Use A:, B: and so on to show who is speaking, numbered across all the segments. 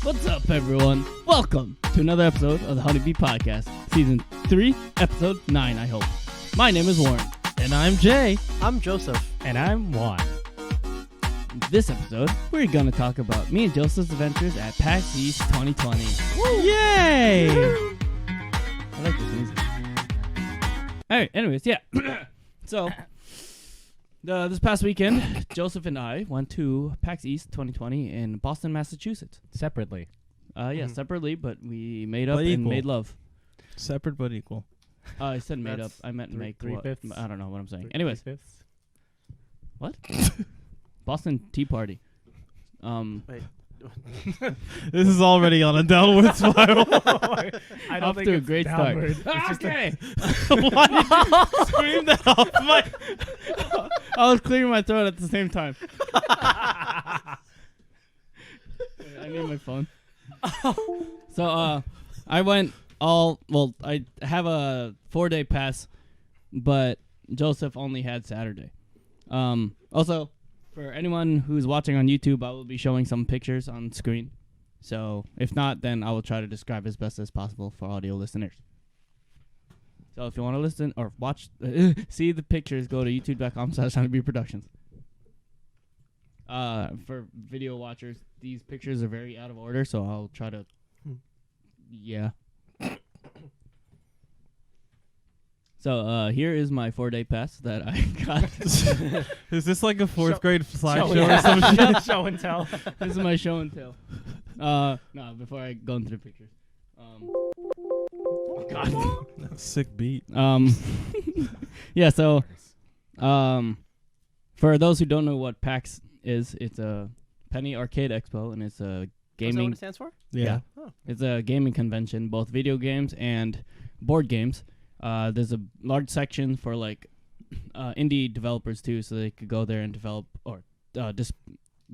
A: What's up, everyone? Welcome to another episode of the Honeybee Podcast, Season 3, Episode 9, I hope. My name is Warren.
B: And I'm Jay.
C: I'm Joseph.
B: And I'm Juan.
A: In this episode, we're going to talk about me and Joseph's adventures at PAX East 2020.
B: Woo! Yay!
A: I like this music. Alright, anyways, yeah. So, this past weekend, Joseph and I went to PAX East 2020 in Boston, Massachusetts.
B: Separately.
A: Separately, but we made up
B: But
A: and
B: equal.
A: made love.
B: Separate but equal.
A: I said made up.
C: That's
A: I meant make.
B: three-fifths.
A: I don't know what I'm saying. Anyways,
B: 3/5.
A: what? Boston Tea Party.
C: Wait.
B: This is already on a downward spiral.
A: I don't think to a great
B: downward.
A: start. Okay.
B: Why did you scream that off my...
A: I was clearing my throat at the same time. I need my phone. So, I went I have a 4-day pass, but Joseph only had Saturday. Also, for anyone who's watching on YouTube, I will be showing some pictures on screen. So, if not, then I will try to describe as best as possible for audio listeners. So, if you want to listen or watch, see the pictures, go to youtube.com/honeybeeproductions. For video watchers, these pictures are very out of order, so I'll try to... Yeah. So, here is my 4-day pass that I got.
B: Is this like a fourth grade
C: show
B: slideshow or some shit?
C: Show and tell.
A: This is my show and tell. No, before I go into the pictures. Oh, God.
B: That's a sick beat.
A: Yeah, so, for those who don't know what PAX is, it's a Penny Arcade Expo, and it's a
C: Is that
A: gaming...
C: what it stands for?
B: Yeah.
C: Oh.
A: It's a gaming convention, both video games and board games. There's a large section for like indie developers too, so they could go there and develop or just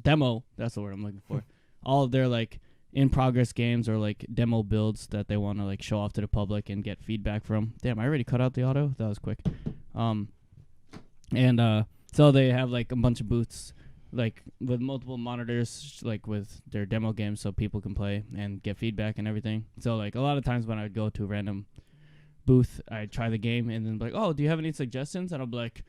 A: demo. That's the word I'm looking for. All of their like in progress games or like demo builds that they want to like show off to the public and get feedback from. Damn, I already cut out the auto. That was quick. So they have like a bunch of booths, like with multiple monitors, like with their demo games, so people can play and get feedback and everything. So like a lot of times when I would go to a random booth, I'd try the game and then be like, oh, do you have any suggestions? And I'll be like,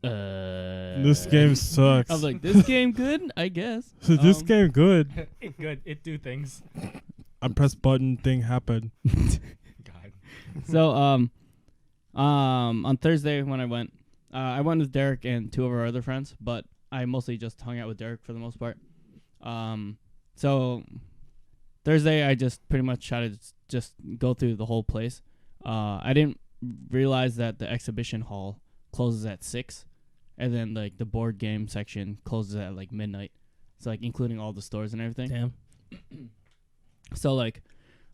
B: This game sucks.
A: I was like, this game good? I guess.
B: This game good.
D: It good. It do things.
B: I press button, thing happen.
D: God.
A: So on Thursday when I went with Derek and 2 of our other friends, but I mostly just hung out with Derek for the most part. So Thursday I just pretty much tried to just go through the whole place. I didn't realize that the exhibition hall closes at 6, and then like the board game section closes at like midnight. So like including all the stores and everything.
B: Damn.
A: So like,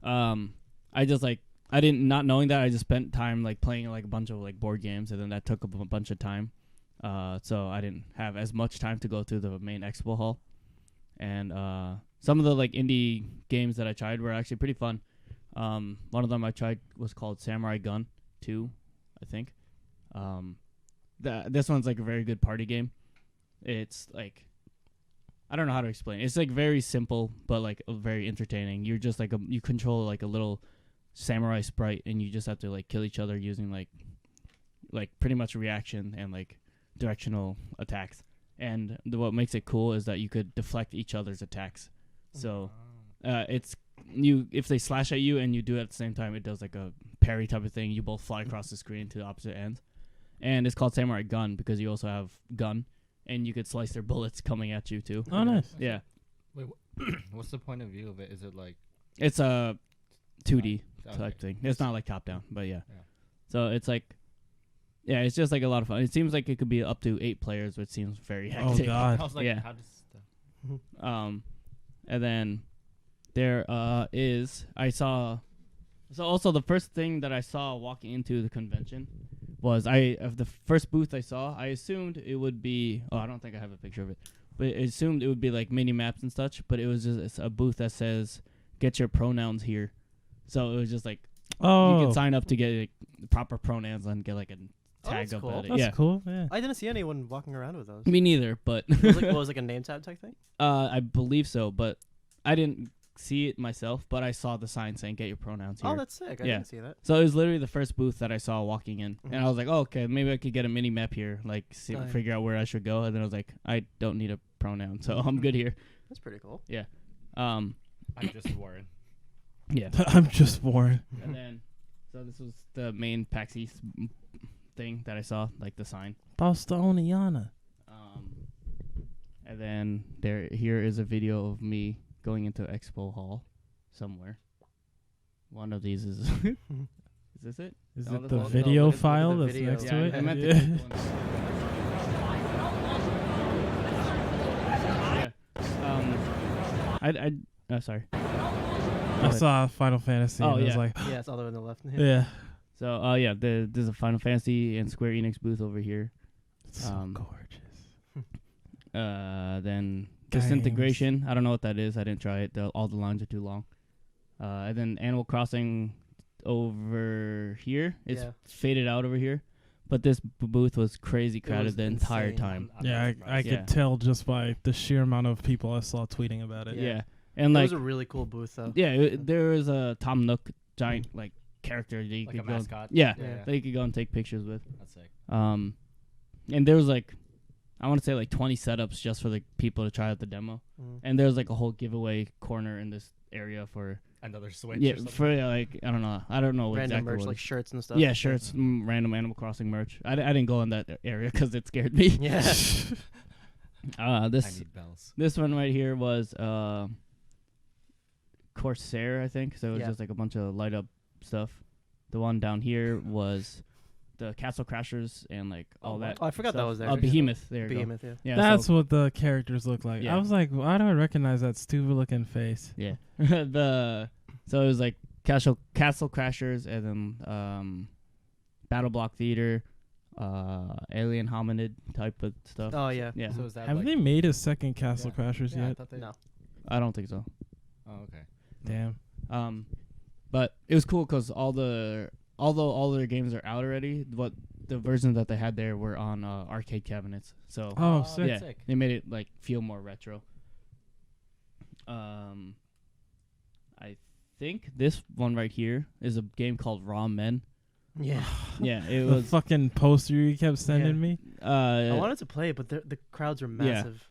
A: I just like not knowing that, I just spent time like playing like a bunch of like board games, and then that took up a bunch of time. So I didn't have as much time to go through the main expo hall, and some of the like indie games that I tried were actually pretty fun. One of them I tried was called Samurai Gun 2, I think. This one's like a very good party game. It's like, I don't know how to explain it. It's like very simple, but like very entertaining. You're just like you control like a little samurai sprite, and you just have to like kill each other using like pretty much reaction and like directional attacks. And what makes it cool is that you could deflect each other's attacks. So it's if they slash at you and you do it at the same time, it does like a parry type of thing. You both fly across the screen to the opposite ends. And it's called Samurai Gun because you also have gun, and you could slice their bullets coming at you too.
B: Oh, nice.
A: Yeah.
D: Wait, what's the point of view of it? Is it like...
A: It's a 2D
D: Okay.
A: type thing. It's not like top down, but yeah.
D: Yeah.
A: So it's like, yeah, it's just like a lot of fun. It seems like it could be up to 8 players, which seems very hectic.
B: Oh, God.
D: I was like,
A: Yeah.
D: how does...
A: And then there is, so also the first thing that I saw walking into the convention was the first booth I saw, I assumed it would be, I don't think I have a picture of it, but I assumed it would be like mini maps and such, but it was just a booth that says, get your pronouns here. So it was just like, you can sign up to get like, proper pronouns and get like a tag
C: that's
A: up
C: cool.
A: at it.
B: That's
A: Yeah.
B: cool. Yeah.
C: I didn't see anyone walking around with those.
A: Me neither, but
C: Was it like a name tag type thing?
A: I believe so, but I didn't see it myself, but I saw the sign saying "Get your pronouns here."
C: Oh, that's sick. I
A: Yeah.
C: didn't see that.
A: So it was literally the first booth that I saw walking in,
C: Mhm.
A: and I was like, "Oh, okay, maybe I could get a mini map here, like
C: Oh, yeah.
A: figure out where I should go." And then I was like, "I don't need a pronoun, so I'm good here."
C: That's pretty cool.
D: I'm just Warren.
A: Yeah.
B: I'm just bored.
A: And then, so this was the main PAX East thing that I saw, like the sign.
B: Bostoniana.
A: And then here is a video of me going into Expo Hall somewhere. One of these is. Is this it?
B: Is
A: No,
B: it
A: that's
B: the
A: all- no,
B: video
C: look at the
B: file that's
C: video.
B: next
A: Yeah,
B: to it?
A: I meant
B: Yeah.
A: the one. Yeah. Sorry.
B: I saw Final Fantasy.
A: Oh,
B: and I was
A: yeah.
B: like,
C: Yeah, it's all the way on the left.
B: yeah.
A: So, there's a Final Fantasy and Square Enix booth over here.
B: It's so
A: Um,
B: gorgeous.
A: Then
B: Games.
A: Disintegration. I don't know what that is. I didn't try it. All the lines are too long. And then Animal Crossing over here. It's
C: Yeah.
A: faded out over here. But this booth was crazy crowded
C: was
A: the entire
C: insane.
A: time.
D: I'm
B: Yeah,
D: not
B: I
D: surprised.
A: Yeah.
B: could tell just by the sheer amount of people I saw tweeting about it.
A: Yeah.
C: Yeah.
A: And
C: It
A: like,
C: was a really cool booth, though.
A: there was a Tom Nook giant like character that you
D: Like a
A: could go.
D: mascot.
A: Yeah,
C: Yeah.
A: that you could go and take pictures with.
D: That's sick.
A: And there was like, I want to say like 20 setups just for the people to try out the demo.
C: Mm.
A: And there's like a whole giveaway corner in this area for
D: Another Switch.
A: yeah
D: or something.
A: for like I don't know
C: Random
A: exactly
C: merch,
A: what
C: like
A: it
C: shirts and stuff.
A: is. Yeah, shirts, random Animal Crossing merch. I didn't go in that area because it scared me.
C: Yeah.
D: I
A: This
D: need bells.
A: this one right here was Corsair, I think. So it was
C: Yeah.
A: just like a bunch of light up stuff. The one down here was the Castle Crashers and like all that.
C: Oh, I forgot that
A: stuff.
C: was there.
A: Oh, Behemoth. There you go.
C: Behemoth, yeah.
A: Yeah,
B: That's
A: so,
B: what the characters look like.
A: Yeah.
B: I was like, why do I recognize that stupid looking face?
A: yeah. So it was like Castle Crashers and then Battle Block Theater, Alien Hominid type of stuff.
C: Oh, yeah.
A: Yeah.
D: So is that
B: Have
D: like,
B: they made a second Castle
D: Yeah.
B: Crashers
D: yeah, I
B: yet?
D: thought they,
C: No.
A: I don't think so.
D: Oh, okay.
B: Damn.
A: But it was cool because although all their games are out already, what the versions that they had there were on arcade cabinets. So
B: Oh,
D: that's
B: sick.
A: yeah,
D: sick.
A: they made it like feel more retro. I think this one right here is a game called Raw Men.
C: Yeah.
A: Yeah, it
B: The
A: was.
B: fucking poster you kept sending me.
C: I wanted to play it, but the crowds were
A: Yeah.
C: massive.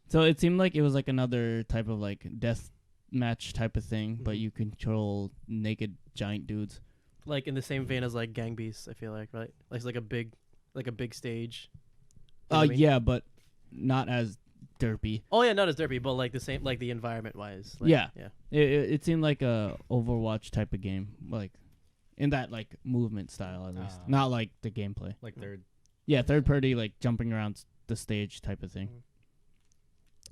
A: So it seemed like it was like another type of like death match type of thing, but
C: Mhm.
A: you control naked giant dudes.
C: Like in the same vein as like Gang Beasts, I feel like, right? Like it's like a big stage. You know what I mean?
A: Yeah, but not as derpy.
C: Oh yeah, not as derpy, but like the same, like the environment wise. Like,
A: Yeah.
C: Yeah.
A: It seemed like a Overwatch type of game, like in that like movement style at least,
D: Ah.
A: not like the gameplay.
D: Like they're
A: Yeah, third party like jumping around the stage type of thing.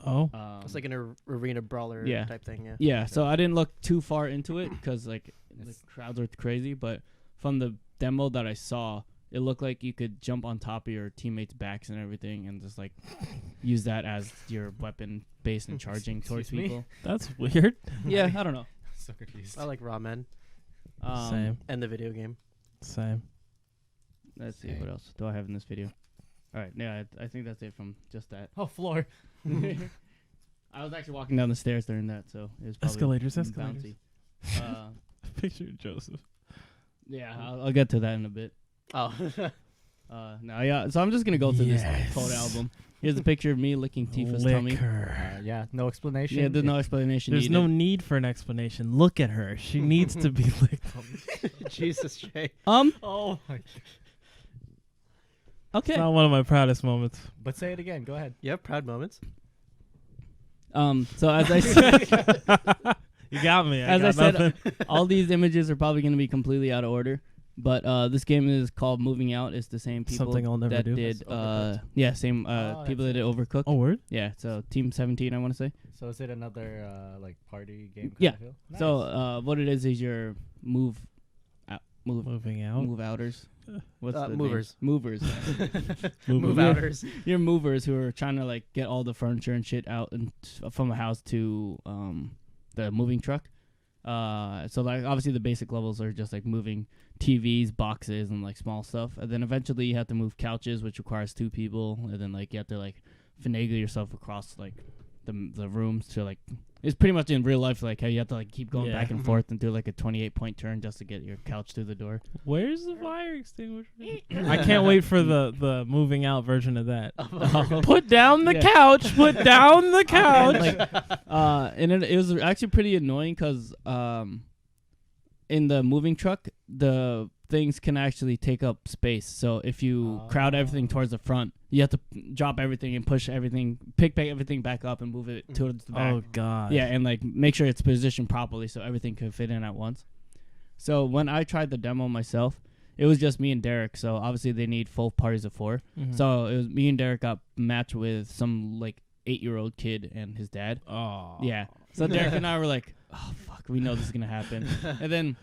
B: Oh.
C: It's like an arena brawler
A: yeah.
C: type thing. Yeah.
A: Yeah, so I didn't look too far into it because like the
D: It's-
A: crowds were crazy, but from the demo that I saw, it looked like you could jump on top of your teammates' backs and everything, and just like use that as your weapon base and charging towards
D: Excuse me?
A: people.
B: That's weird.
A: Yeah, I don't know.
D: so confused.
C: I like Raw Men
B: Same.
C: and the video game.
B: Same.
A: Let's see
D: Same.
A: what else do I have in this video. All right, yeah, I think that's it from just that.
D: Oh, floor.
A: I was actually walking down the stairs during that, so it was probably
B: Escalators.
A: bouncy.
B: Picture of Joseph.
A: Yeah, I'll get to that in a bit.
C: Oh.
A: No, yeah. So I'm just gonna go through this
B: Yes.
A: photo album. Here's a picture of me licking Tifa's tummy.
B: Liquor.
D: Yeah, no explanation.
A: Yeah, there's no explanation.
B: There's
A: needed.
B: no need for an explanation. Look at her. She needs to be licked.
C: Jesus, Jay.
D: Oh my.
A: Okay.
B: It's not one of my proudest moments.
D: But say it again. Go ahead.
C: You have proud moments.
A: So as I said,
B: You got me.
A: as I
B: got
A: said,
B: nothing.
A: all these images are probably gonna be completely out of order. But this game is called Moving Out. It's the same people
B: Something I'll never
A: that
B: do.
A: did
C: That's Overcooked.
A: yeah, same
D: Oh,
A: people that
D: that's
A: did Overcooked.
B: Oh, word?
A: Yeah, so Team 17 I want to say.
D: So is it another like party game?
A: Yeah.
D: Kind of feel?
A: So
D: Nice.
A: what it is your move
B: Moving out.
A: move outers. What's the name?
C: Movers.
A: Movers.
C: Move
A: Yeah.
C: outers.
A: Your movers who are trying to like get all the furniture and shit out and from a house to the moving truck. So like obviously the basic levels are just like moving TVs, boxes, and like small stuff, and then eventually you have to move couches, which requires 2 people, and then like you have to like finagle yourself across like the rooms to like it's pretty much in real life, like how you have to like keep going
B: Yeah.
A: back and
C: Mhm.
A: forth and do like a 28-point turn just to get your couch through the door.
B: Where's the fire extinguisher? I can't wait for the moving out version of that. Put down the
A: Yeah.
B: couch. Put down the couch.
A: And it was actually pretty annoying because in the moving truck, the things can actually take up space. So if you crowd everything towards the front, you have to drop everything and push everything, pick everything back up and move it towards the back.
B: Oh God.
A: Yeah, and like make sure it's positioned properly so everything could fit in at once. So when I tried the demo myself, it was just me and Derek. So obviously they need full parties of 4.
B: Mhm.
A: So it was me and Derek got matched with some like 8-year-old kid and his dad.
B: Oh.
A: Yeah. So Derek and I were like, oh fuck, we know this is gonna happen. And then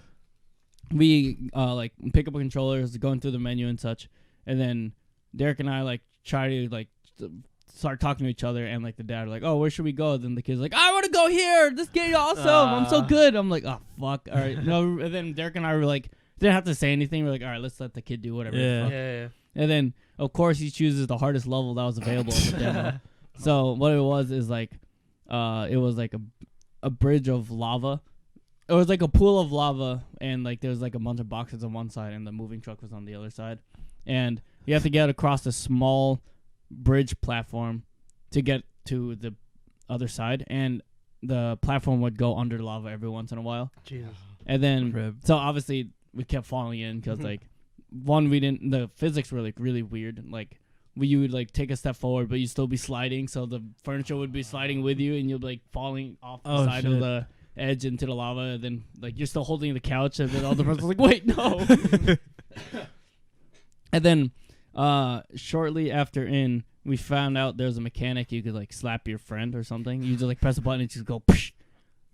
A: we like pick up a controllers, going through the menu and such. And then Derek and I like try to like start talking to each other, and like the dad like, oh, where should we go? Then the kid's like, I want to go here. This game is awesome. I'm so good. I'm like, oh fuck. All right. No. And then Derek and I were like, didn't have to say anything. We're like, all right, let's let the kid do whatever. the
B: Yeah.
A: fuck.
C: Yeah.
A: And then of course he chooses the hardest level that was available in the demo. So what it was is like, it was like a bridge of lava. It was like a pool of lava, and like there was like a bunch of boxes on one side, and the moving truck was on the other side. And you have to get across a small bridge platform to get to the other side, and the platform would go under lava every once in a while.
C: Jesus.
A: And then
B: Rib.
A: so obviously we kept falling in because like the physics were like really weird. Like you would like take a step forward, but you'd still be sliding, so the furniture would be sliding with you, and you'll be like falling off the side of
B: shit.
A: the edge into the lava, and then like you're still holding the couch, and then all the person's like, wait, no. And then shortly after we found out there's a mechanic you could like slap your friend or something. You just like press a button and just go psh.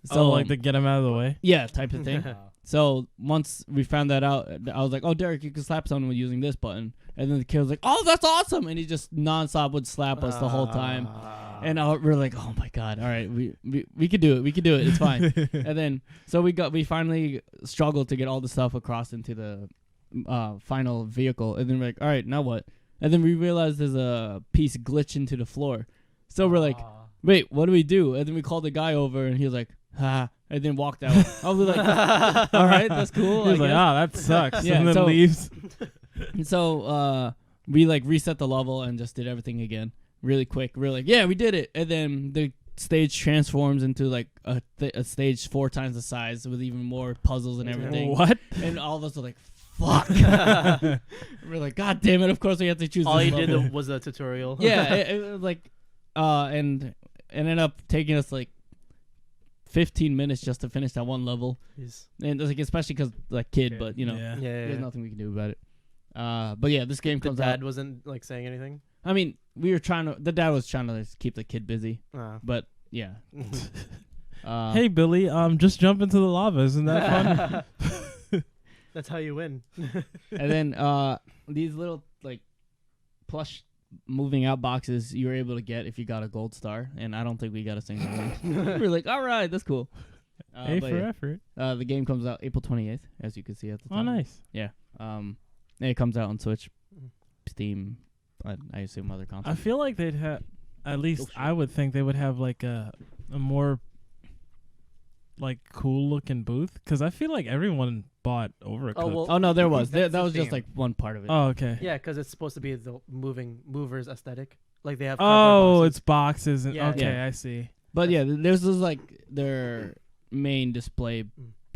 B: So like to get him out of the way.
A: Yeah, type of thing. So once we found that out, I was like, oh, Derek, you can slap someone using this button. And then the kid was like, oh, that's awesome. And he just nonstop would slap us the whole time. And we're like, oh my God, all right, we could do it. We could do it. It's fine. And then so we finally struggled to get all the stuff across into the final vehicle. And then we're like, all right, now what? And then we realized there's a piece glitched into the floor. So we're like, wait, what do we do? And then we called the guy over, and he was like, ha, and then walked out. I was like, all right, that's cool.
B: He was
A: I
B: like,
A: guess.
B: that sucks.
A: Yeah,
B: and then
A: so-
B: leaves.
A: And so we like reset the level and just did everything again really quick. We're like, yeah, we did it. And then the stage transforms into like a stage 4 times the size with even more puzzles and everything.
B: What?
A: And all of us are like, fuck. We're like, God damn it. Of course we have to choose
C: All
A: this
C: you
A: level.
C: did was a tutorial.
A: Yeah, it was like, and it ended up taking us like 15 minutes just to finish that one level.
C: Jeez.
A: And like, especially because like kid,
D: Okay.
A: but you know,
B: Yeah.
C: Yeah.
A: there's nothing we can do about it. But yeah, this game
C: The
A: comes
C: dad
A: out.
C: wasn't like saying anything.
A: I mean, the dad was trying to just keep the kid busy, but yeah.
B: Hey Billy, just jump into the lava. Isn't that fun?
C: That's how you win.
A: And then these little like plush moving out boxes you were able to get if you got a gold star, and I don't think we got a single one. We were like, all right, that's cool.
B: A
A: But
B: for
A: yeah.
B: effort.
A: The game comes out April 28th, as you can see at the top.
B: Oh, nice.
A: And it comes out on Switch, Steam, I assume other
B: I
A: consoles.
B: feel like they'd have, at least
A: shit.
B: I would think they would have like a more like cool looking booth, because I feel like everyone bought Overcooked.
C: Oh, well,
A: Oh no, there was.
D: That's
A: That
D: the
A: was just
D: theme.
A: like one part of it.
B: Oh, okay.
C: Yeah, because it's supposed to be the movers aesthetic. Like they have.
B: Oh,
C: cardboard
B: it's boxes. And,
C: Yeah,
B: okay,
A: yeah.
B: I see.
A: But yeah, this is like their main display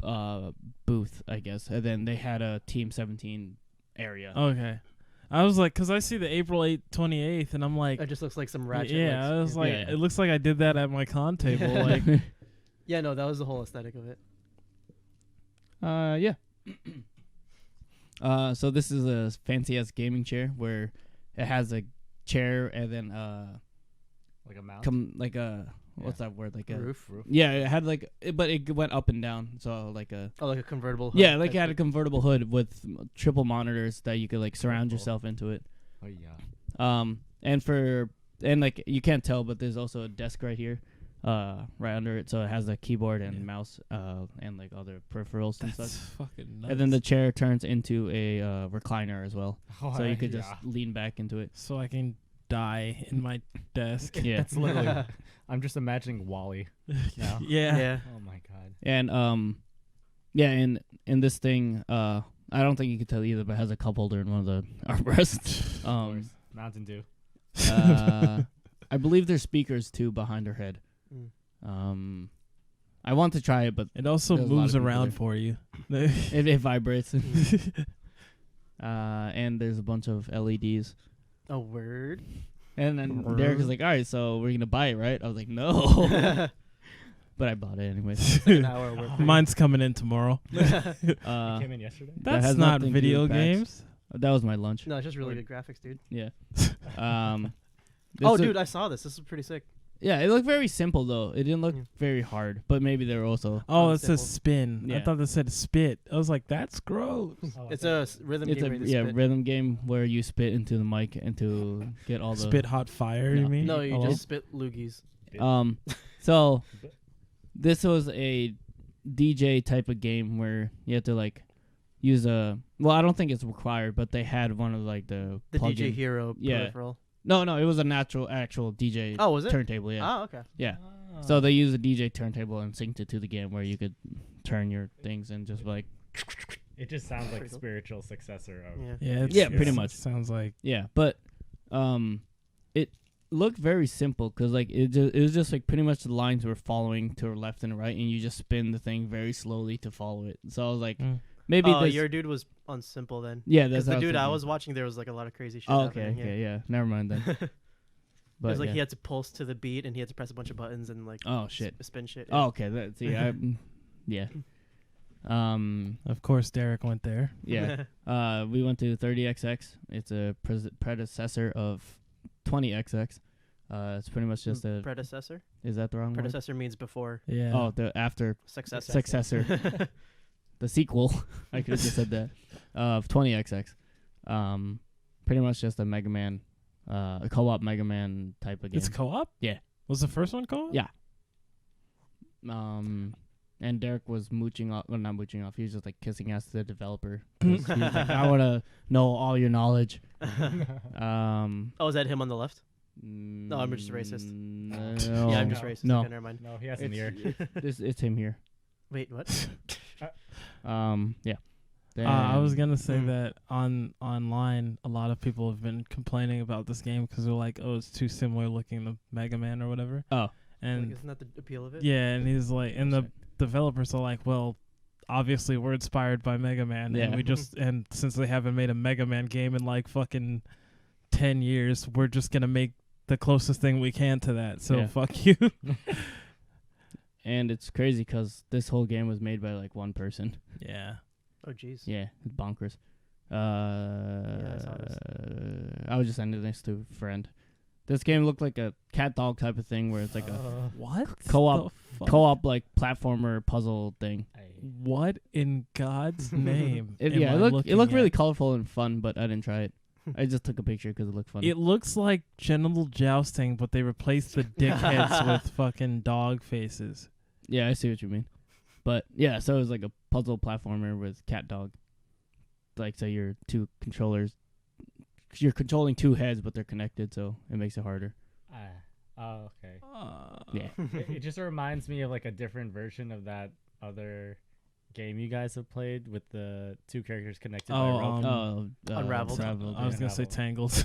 A: booth, I guess. And then they had a Team 17 area.
B: Okay. I was like, because I see the April 8th, 28th, and I'm like,
C: It just looks like some ratchet.
B: yeah, I was like,
A: Yeah.
B: it looks like I did that at my con table. Like,
C: Yeah, no, that was the whole aesthetic of it.
A: Yeah. So this is a fancy ass gaming chair where it has a chair and then
D: Like a mount.
A: like a what's that word, like a
C: Roof.
A: yeah, it had like but it went up and down, so like a
C: Oh, like a convertible. hood
A: yeah, like it
C: type
A: had a
C: thing.
A: convertible hood with triple monitors that you could like surround
D: Cool.
A: yourself into it.
D: Oh yeah.
A: And like you can't tell, but there's also a desk right here, right under it, so it has a keyboard and mouse, and like other peripherals and
B: that's
A: such.
B: fucking nuts.
A: And then the chair turns into a recliner as well,
D: Oh,
A: so you could
D: yeah.
A: just lean back into it.
B: so I can die in my desk.
A: Yeah.
D: That's literally. I'm just imagining Wally now.
B: Yeah.
C: Yeah.
D: Oh my god.
A: And yeah, in this thing, I don't think you can tell either, but it has a cup holder in one of the armrests.
D: Of course. Mountain Dew.
A: I believe there's speakers too behind her head.
C: Mm.
A: I want to try it, but
B: It also
A: There's a lot
B: moves
A: of people
B: around
A: there.
B: for you.
A: it vibrates. And there's a bunch of LEDs.
C: A word.
A: And then Derek was like, "All right, so we're gonna buy it, right?" I was like, "No," but I bought it anyways.
C: An hour worth.
B: Mine's coming in tomorrow.
D: It came in yesterday.
A: That
B: That's
A: has
B: not
A: nothing to do
B: video
A: with packs.
B: games.
A: That was my lunch.
C: No, it's just really good graphics, dude.
A: Yeah.
C: Oh,
A: this
C: dude, I saw this. This is pretty sick.
A: Yeah, it looked very simple though. It didn't look
C: Yeah.
A: very hard, but maybe they're also.
B: Oh,
C: Oh,
B: it says
C: simple.
B: spin. I
A: Yeah.
B: thought it said spit. I was like, that's gross.
D: Oh,
C: It's a rhythm
A: It's
C: game.
A: a
C: where you spit.
A: rhythm game where you spit into the mic and to get all the
B: Spit hot fire,
A: No.
B: you mean?
C: No, you
B: Hello?
C: just spit loogies.
A: So this was a DJ type of game where you have to like use a. Well, I don't think it's required, but they had one of like the
C: The
A: plug-in-
C: DJ Hero
A: Yeah.
C: peripheral.
A: No, it was a actual DJ
C: Oh, was it?
A: turntable. Yeah,
C: Oh, okay.
A: yeah. So they use a DJ turntable and synced it to the game where you could turn your things and just like
D: It just sounds like
C: Pretty cool.
D: spiritual successor of.
C: Yeah.
B: Yeah, it's,
A: Yeah, pretty
B: it's-
A: much.
B: Sounds like
A: yeah. But it looked very simple because like it was just like pretty much the lines were following to the left and right, and you just spin the thing very slowly to follow it. So I was like, maybe
C: Oh,
A: this,
C: your dude was on simple then.
A: yeah,
C: Because
A: that's
C: the
A: what
C: dude I
A: thinking.
C: was watching, there was like a lot of crazy shit
A: Oh, okay,
C: happening.
A: okay, yeah. Never mind then.
C: It
A: But
C: was like
A: yeah.
C: he had to pulse to the beat and he had to press a bunch of buttons and like
A: Oh shit.
C: spin shit.
A: Oh, okay. That's yeah. Yeah.
B: of course Derek went there.
A: Yeah. We went to 30XX. It's a predecessor of 20XX. It's pretty much just a.
C: predecessor.
A: Is that the wrong word?
C: Predecessor means before.
B: Yeah.
A: Oh, the after
C: Successor.
A: successor. The sequel. I could have just said that. Of 20XX. Pretty much just a Mega Man, a co-op Mega Man type of game.
B: It's co-op?
A: Yeah.
B: Was the first one co-op?
A: Yeah. And Derek was mooching off. Well, not mooching off. He was just like kissing ass to the developer. 'Cause he was like, I want to know all your knowledge.
C: Oh, is that him on the left?
A: No,
C: I'm just racist.
A: No.
C: Yeah, I'm just
D: No.
C: racist.
A: No.
C: Okay, never mind.
D: No, he has an ear.
A: It's him here.
C: Wait, what?
A: Yeah.
B: I was gonna say
C: Mm.
B: that online, a lot of people have been complaining about this game because they're like, "Oh, it's too similar looking to Mega Man or whatever."
A: Oh.
B: And
C: Like, isn't that the appeal of it?
B: yeah, and he's like, and the developers are like, "Well, obviously we're inspired by Mega Man, and
A: Yeah.
B: we just and since they haven't made a Mega Man game in like fucking 10 years, we're just gonna make the closest thing we can to that. So
A: Yeah.
B: fuck you."
A: And it's crazy because this whole game was made by like one person.
B: Yeah.
C: Oh, jeez.
A: Yeah, it's bonkers.
C: I saw this.
A: I was just sending this to a friend. This game looked like a cat dog type of thing where it's like a
B: What?
A: Co-op-
B: the fuck?
A: co-op like platformer puzzle thing.
B: What in God's name?
A: It,
B: am
A: yeah,
B: I
A: it looked
B: looking
A: really
B: at?
A: colorful and fun, but I didn't try it. I just took a picture because it looked funny.
B: It looks like genital jousting, but they replaced the dickheads with fucking dog faces.
A: Yeah, I see what you mean. But yeah, so it was like a puzzle platformer with cat dog. Like, so you're two controllers. You're controlling two heads, but they're connected, so it makes it harder.
D: Oh, okay.
A: Yeah.
D: It just reminds me of like a different version of that other game you guys have played with the two characters connected by rope.
C: Unraveled.
B: I was gonna say Tangled.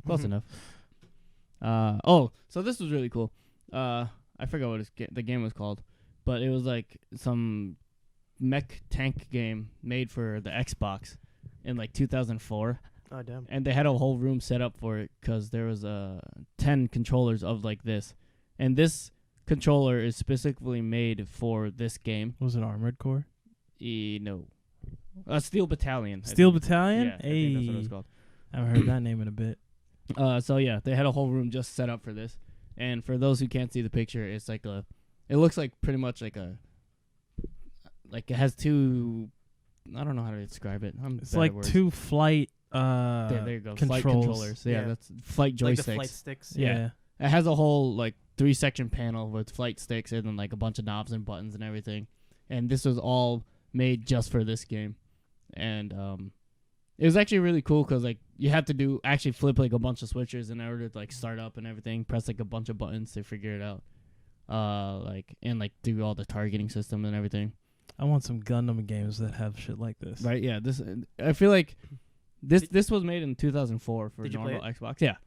A: Close enough. So this was really cool. I forgot what the game was called, but it was like some mech tank game made for the Xbox in like 2004,
C: Oh, damn.
A: and they had a whole room set up for it because there was 10 controllers of like this, and this controller is specifically made for this game.
B: Was it Armored Core?
A: No, Steel Battalion. I
B: Steel
A: think.
B: Battalion?
A: Yeah, I think
B: Hey,
A: that's what it was called.
B: I haven't heard that name in a bit.
A: So yeah, they had a whole room just set up for this. And for those who can't see the picture, it's like it looks like pretty much like it has two, I don't know how to describe it.
B: It's like two flight
A: there you go. Flight
B: controls.
A: controllers. Yeah,
C: Yeah.
A: that's flight joysticks.
C: Like the flight sticks.
A: Yeah. It has a whole like 3-section panel with flight sticks and then like a bunch of knobs and buttons and everything. And this was all made just for this game. And it was actually really cool because like you had to actually flip like a bunch of switches in order to like start up and everything. Press like a bunch of buttons to figure it out. And like do all the targeting system and everything.
B: I want some Gundam games that have shit like this.
A: Right? Yeah. I feel like this was made in 2004 for
C: Did you play
A: normal Xbox. Yeah.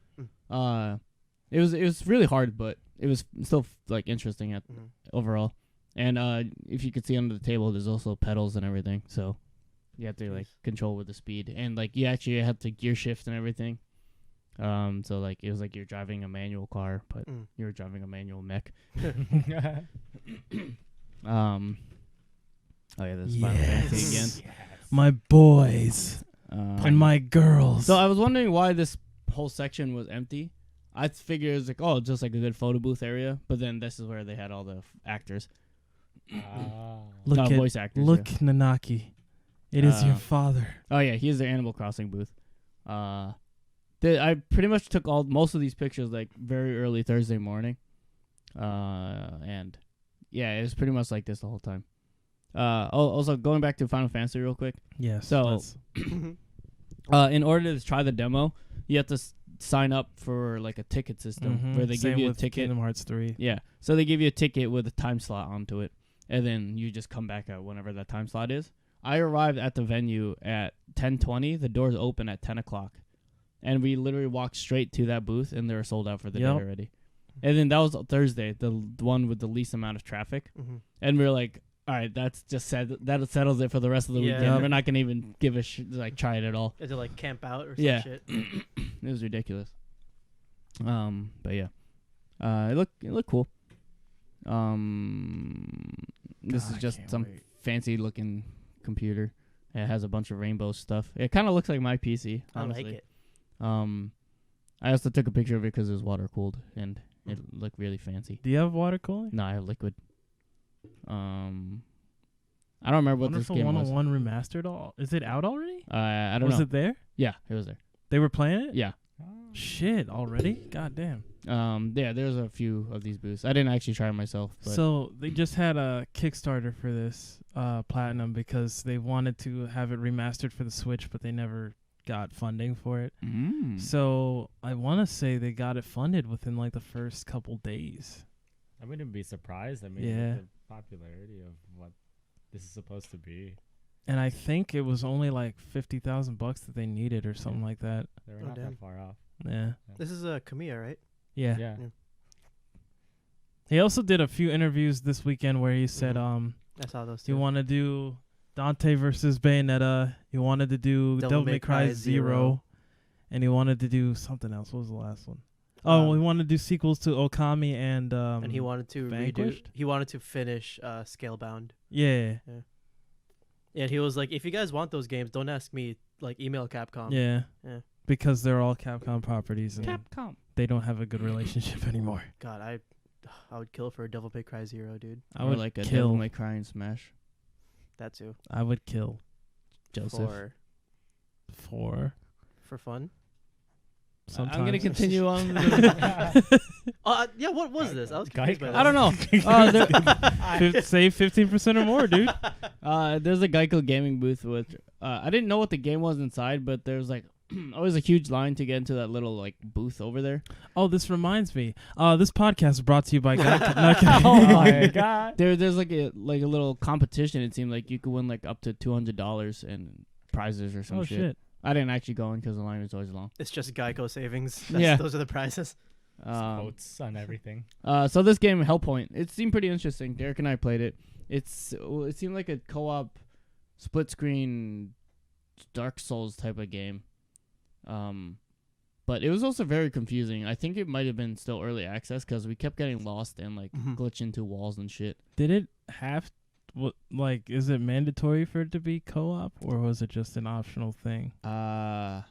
A: It was really hard, but it was still like interesting overall. And if you could see under the table, there's also pedals and everything. So you have to like control with the speed, and like you actually have to gear shift and everything. So like it was like you're driving a manual car, but you're driving a manual mech. Oh yeah, there's Final Fantasy again.
B: My boys and my girls.
A: So I was wondering why this whole section was empty. I figured it was like, oh, just like a good photo booth area, but then this is where they had all the actors. Voice actors.
B: Look, Nanaki. It is your father.
A: Oh yeah, he is the Animal Crossing booth. I pretty much took most of these pictures like very early Thursday morning. And yeah, it was pretty much like this the whole time. Also going back to Final Fantasy real quick.
B: Yes.
A: So, in order to try the demo, you have to sign up for like a ticket system where they give you a ticket.
B: Kingdom Hearts 3.
A: Yeah. So they give you a ticket with a time slot onto it, and then you just come back out whenever that time slot is. I arrived at the venue at 10:20. The doors open at 10 o'clock, and we literally walked straight to that booth, and they were sold out for the day already. And then that was Thursday, the one with the least amount of traffic, and we were like, all right, that's just that settles it for the rest of the weekend. We're not gonna even give a try it at all.
C: Is it like camp out or some shit?
A: It was ridiculous. But yeah, it looked cool. This is just some fancy looking computer. It has a bunch of rainbow stuff. It kind of looks like my PC. Honestly.
C: I like it.
A: I also took a picture of it because it was water cooled and it looked really fancy.
B: Do you have water cooling?
A: No, I have liquid. I don't remember what this game was.
B: Wonderful 101 remastered all. Is it out already?
A: I don't know.
B: Was it there?
A: Yeah, it was there.
B: They were playing it?
A: Yeah.
B: Shit, already? God damn.
A: Yeah, there's a few of these booths. I didn't actually try it myself. But
B: So they just had a Kickstarter for this Platinum because they wanted to have it remastered for the Switch, but they never got funding for it. So I want to say they got it funded within like the first couple days.
D: I wouldn't be surprised. I mean,
B: Yeah.
D: the popularity of what this is supposed to be.
B: And I think it was only like $50,000 that they needed or something like that.
D: They were not
C: damn.
D: that far off.
B: Yeah.
C: This is Kamiya, right?
B: Yeah.
D: Yeah.
B: He also did a few interviews this weekend where he said,
C: I saw those two.
B: you want to do Dante versus Bayonetta. You wanted to do Devil May Cry 0. And he wanted to do something else. What was the last one? Oh, he wanted to do sequels to Okami and
C: he wanted to
B: Vanquished?
C: He wanted to finish Scalebound.
B: Yeah.
C: And he was like, if you guys want those games, don't ask me. Like, email Capcom.
B: Yeah.
C: Yeah.
B: Because they're all Capcom properties and
A: Capcom.
B: they don't have a good relationship anymore.
C: God, I would kill for a Devil May Cry 0, dude.
B: I
A: Or
B: would
A: like a
B: kill.
A: Devil May Cry and Smash.
C: That too.
B: I would kill
A: Josef.
B: for
C: For fun.
B: sometimes.
A: I'm gonna continue on.
C: Yeah, what was this? I was confused by
A: I don't know.
B: Save 15% or more, dude.
A: There's a Geico gaming booth with. I didn't know what the game was inside, but there's like always a huge line to get into that little like booth over there.
B: Oh, this reminds me. This podcast is brought to you by Geico. No, kidding.
D: Oh my god.
A: There's like a little competition. It seemed like you could win like up to $200 in prizes or some
B: Oh, shit.
A: I didn't actually go in because the line was always long.
C: It's just Geico savings.
A: Yeah.
C: Those are the prizes.
D: Quotes on everything.
A: So this game, Hellpoint, it seemed pretty interesting. Derek and I played it. It seemed like a co-op, split-screen, Dark Souls type of game. But it was also very confusing. I think it might have been still early access because we kept getting lost and like glitch into walls and shit.
B: Did it have, is it mandatory for it to be co-op or was it just an optional thing?
A: I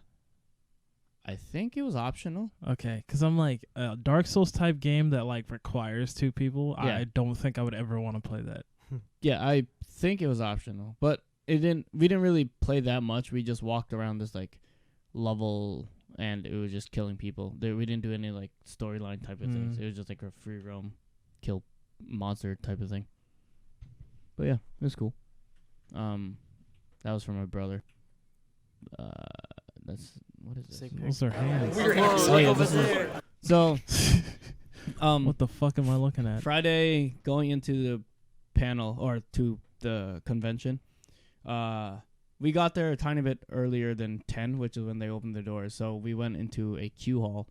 A: think it was optional.
B: Okay, because I'm like, a Dark Souls type game that like requires two people,
A: Yeah.
B: I don't think I would ever want to play that.
A: Yeah, I think it was optional, but we didn't really play that much. We just walked around this like level and it was just killing people. We didn't do any like storyline type of things. It was just like a free roam kill monster type of thing. But yeah, it was cool. That was from my brother. That's what is this?
C: Sick pic.
B: Those are hands.
C: Weird
A: Oh,
C: hands.
A: yeah,
C: Over
A: this is-
C: there.
A: So,
B: What the fuck am I looking at?
A: Friday going into the panel or to the convention, we got there a tiny bit earlier than 10, which is when they opened the doors. So we went into a queue hall,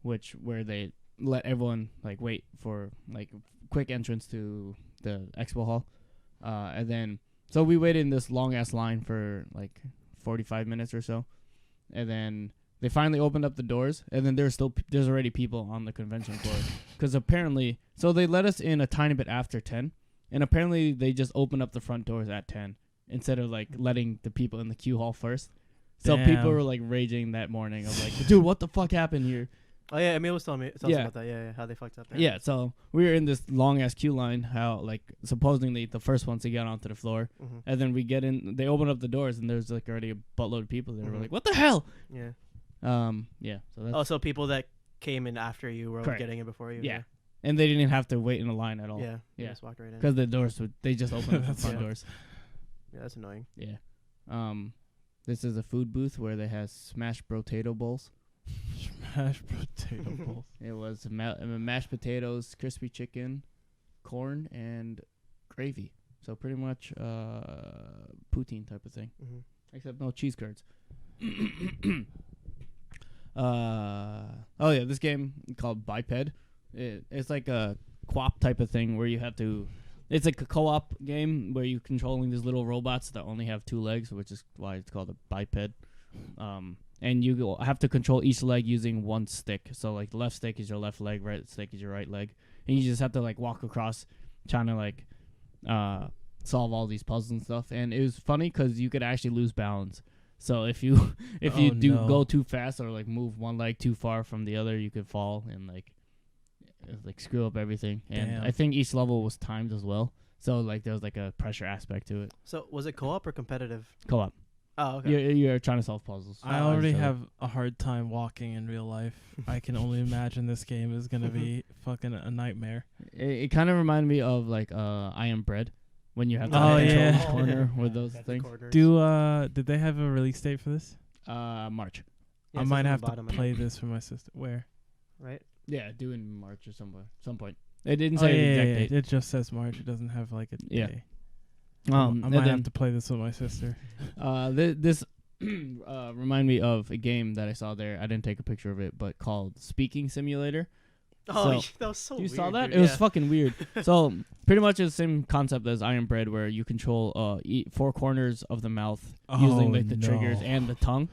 A: where they let everyone like wait for like quick entrance to the expo hall, and then so we waited in this long ass line for like 45 minutes or so, and then they finally opened up the doors, and then there's already people on the convention floor, because apparently so they let us in a tiny bit after 10, and apparently they just opened up the front doors at 10 instead of like letting the people in the queue hall first. So
B: Damn.
A: people were like raging that morning of like, dude, what the fuck happened here?
C: Oh yeah, Emil was telling us
A: Yeah.
C: about that. Yeah, how they fucked up.
A: Yeah, so we were in this long ass queue line. How like supposedly the first ones to get onto the floor,
C: Mhm.
A: and then we get in. They open up the doors, and there's like already a buttload of people there. We're
C: Mhm.
A: like, what the hell?
C: Yeah.
A: Yeah. So that's,
C: Oh, so people that came in after you were
A: Correct.
C: getting in before you.
A: Yeah. And they didn't have to wait in a line at all.
C: Yeah. You
A: Yeah.
C: just walked right in.
A: Because the doors they just opened up the
B: That's
A: front
C: fucked.
A: doors.
C: Yeah, that's annoying.
A: Yeah. This is a food booth where they have smashed potato bowls.
B: Mashed potato bowls.
A: It was mashed potatoes, crispy chicken, corn, and gravy. So pretty much poutine type of thing,
C: Mhm.
A: except no cheese curds. Oh yeah, this game called Biped. It's like a co-op type of thing where you have to. It's like a co-op game where you're controlling these little robots that only have 2 legs, which is why it's called a biped. And you have to control each leg using one stick. So like the left stick is your left leg, right stick is your right leg, and you just have to like walk across, trying to like solve all these puzzles and stuff. And it was funny because you could actually lose balance. So if you
B: Oh,
A: do
B: no.
A: go too fast or like move one leg too far from the other, you could fall and like screw up everything. And
B: Damn.
A: I think each level was timed as well. So like there was like a pressure aspect to it.
C: So was it co-op or competitive?
A: Co-op.
C: Oh, okay.
A: You're trying to solve puzzles.
B: I already have a hard time walking in real life. I can only imagine this game is gonna be fucking a nightmare.
A: It kind of reminded me of like I Am Bread, when you have to
B: Oh,
A: control
B: yeah.
A: each corner with those
C: The
A: things.
C: corners.
B: Did they have a release date for this?
A: March.
C: Yeah,
B: I
C: it says
B: might
C: on the
B: have to
C: bottom, I
B: play
C: think.
B: this for my sister. Where?
C: Right?
A: Yeah, due in March or some point. It didn't
B: Oh,
A: say
B: yeah,
A: the exact
B: yeah,
A: date.
B: It just says March. It doesn't have like a
A: Yeah.
B: day.
A: Um,
B: I
A: and
B: might
A: then,
B: have to play this with my sister.
A: This remind me of a game that I saw there. I didn't take a picture of it, but called Speaking Simulator.
C: Oh,
A: So,
C: that was so
A: You
C: weird.
A: saw that?
C: dude.
A: It was
C: Yeah.
A: fucking weird. So pretty much the same concept as Iron Bread, where you control 4 corners of the mouth using like the triggers and the tongue.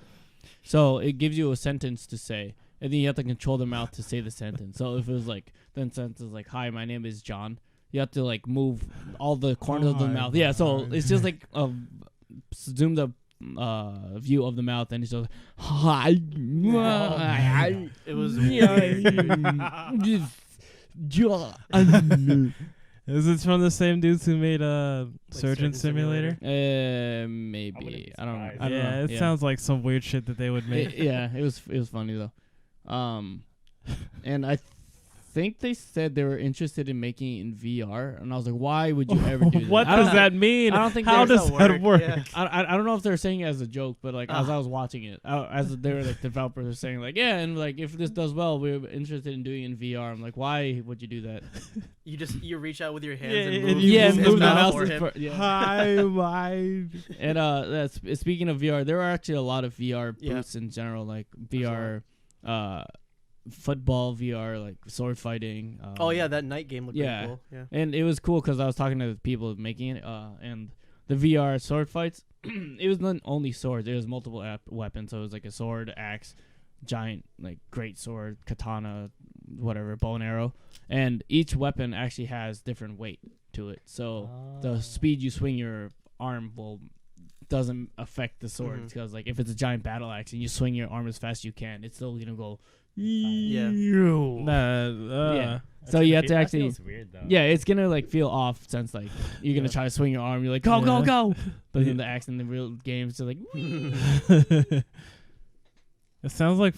A: So it gives you a sentence to say, and then you have to control the mouth to say the sentence. So if it was like the sentence is like, "Hi, my name is John," you have to like move all the corners of the
B: Hi,
A: mouth. Yeah. So
B: my
A: it's just like a zoomed up view of the mouth, and it's just hi.
C: It was weird.
B: Is it from the same dudes who made
C: Surgeon
B: Surgeon Simulator?
A: Maybe
D: be
A: I don't know.
D: surprised.
A: I don't
B: Yeah,
A: know.
B: it sounds like some weird shit that they would make.
A: Yeah, it was funny though. And I think they said they were interested in making it in VR, and I was like, why would you ever do that?
B: What
A: I don't-
B: does that mean?
A: I don't think
B: How
A: there's
B: does
C: no
B: that
C: work,
B: work?
C: yeah.
A: I don't know if they're saying it as a joke, but like as
C: Ah.
A: I was watching it, as they were like developers were saying like, yeah, and like if this does well, we're interested in doing it in VR. I'm like, why would you do that?
C: You reach out with your hands
B: Yeah,
C: and
B: and
C: move,
B: you
A: Yeah,
B: move
C: his
A: move the
B: the
C: mouth
A: mouse
C: for him.
A: yeah.
B: Hi, my.
A: And that's speaking of VR, there are actually a lot of VR
C: Yeah.
A: booths in general, like VR, football VR, like sword fighting.
C: Oh yeah, that night game looked
A: yeah.
C: pretty cool. Yeah.
A: And it was cool because I was talking to the people making it, and the VR sword fights. It was not only swords; it was multiple weapons. So it was like a sword, axe, giant like great sword, katana, whatever, bow and arrow, and each weapon actually has different weight to it. So the speed you swing your arm doesn't affect the sword,
C: Mhm.
A: because like if it's a giant battle axe and you swing your arm as fast as you can, it's still gonna go.
C: Yeah.
A: Yeah. So you have to actually.
D: Feels weird though.
A: Yeah, it's gonna like feel off since like you're gonna
C: Yeah.
A: try to swing your arm. You're like, go, go,
B: Yeah.
A: go. But in the axe in the real games, it's like,
B: It sounds like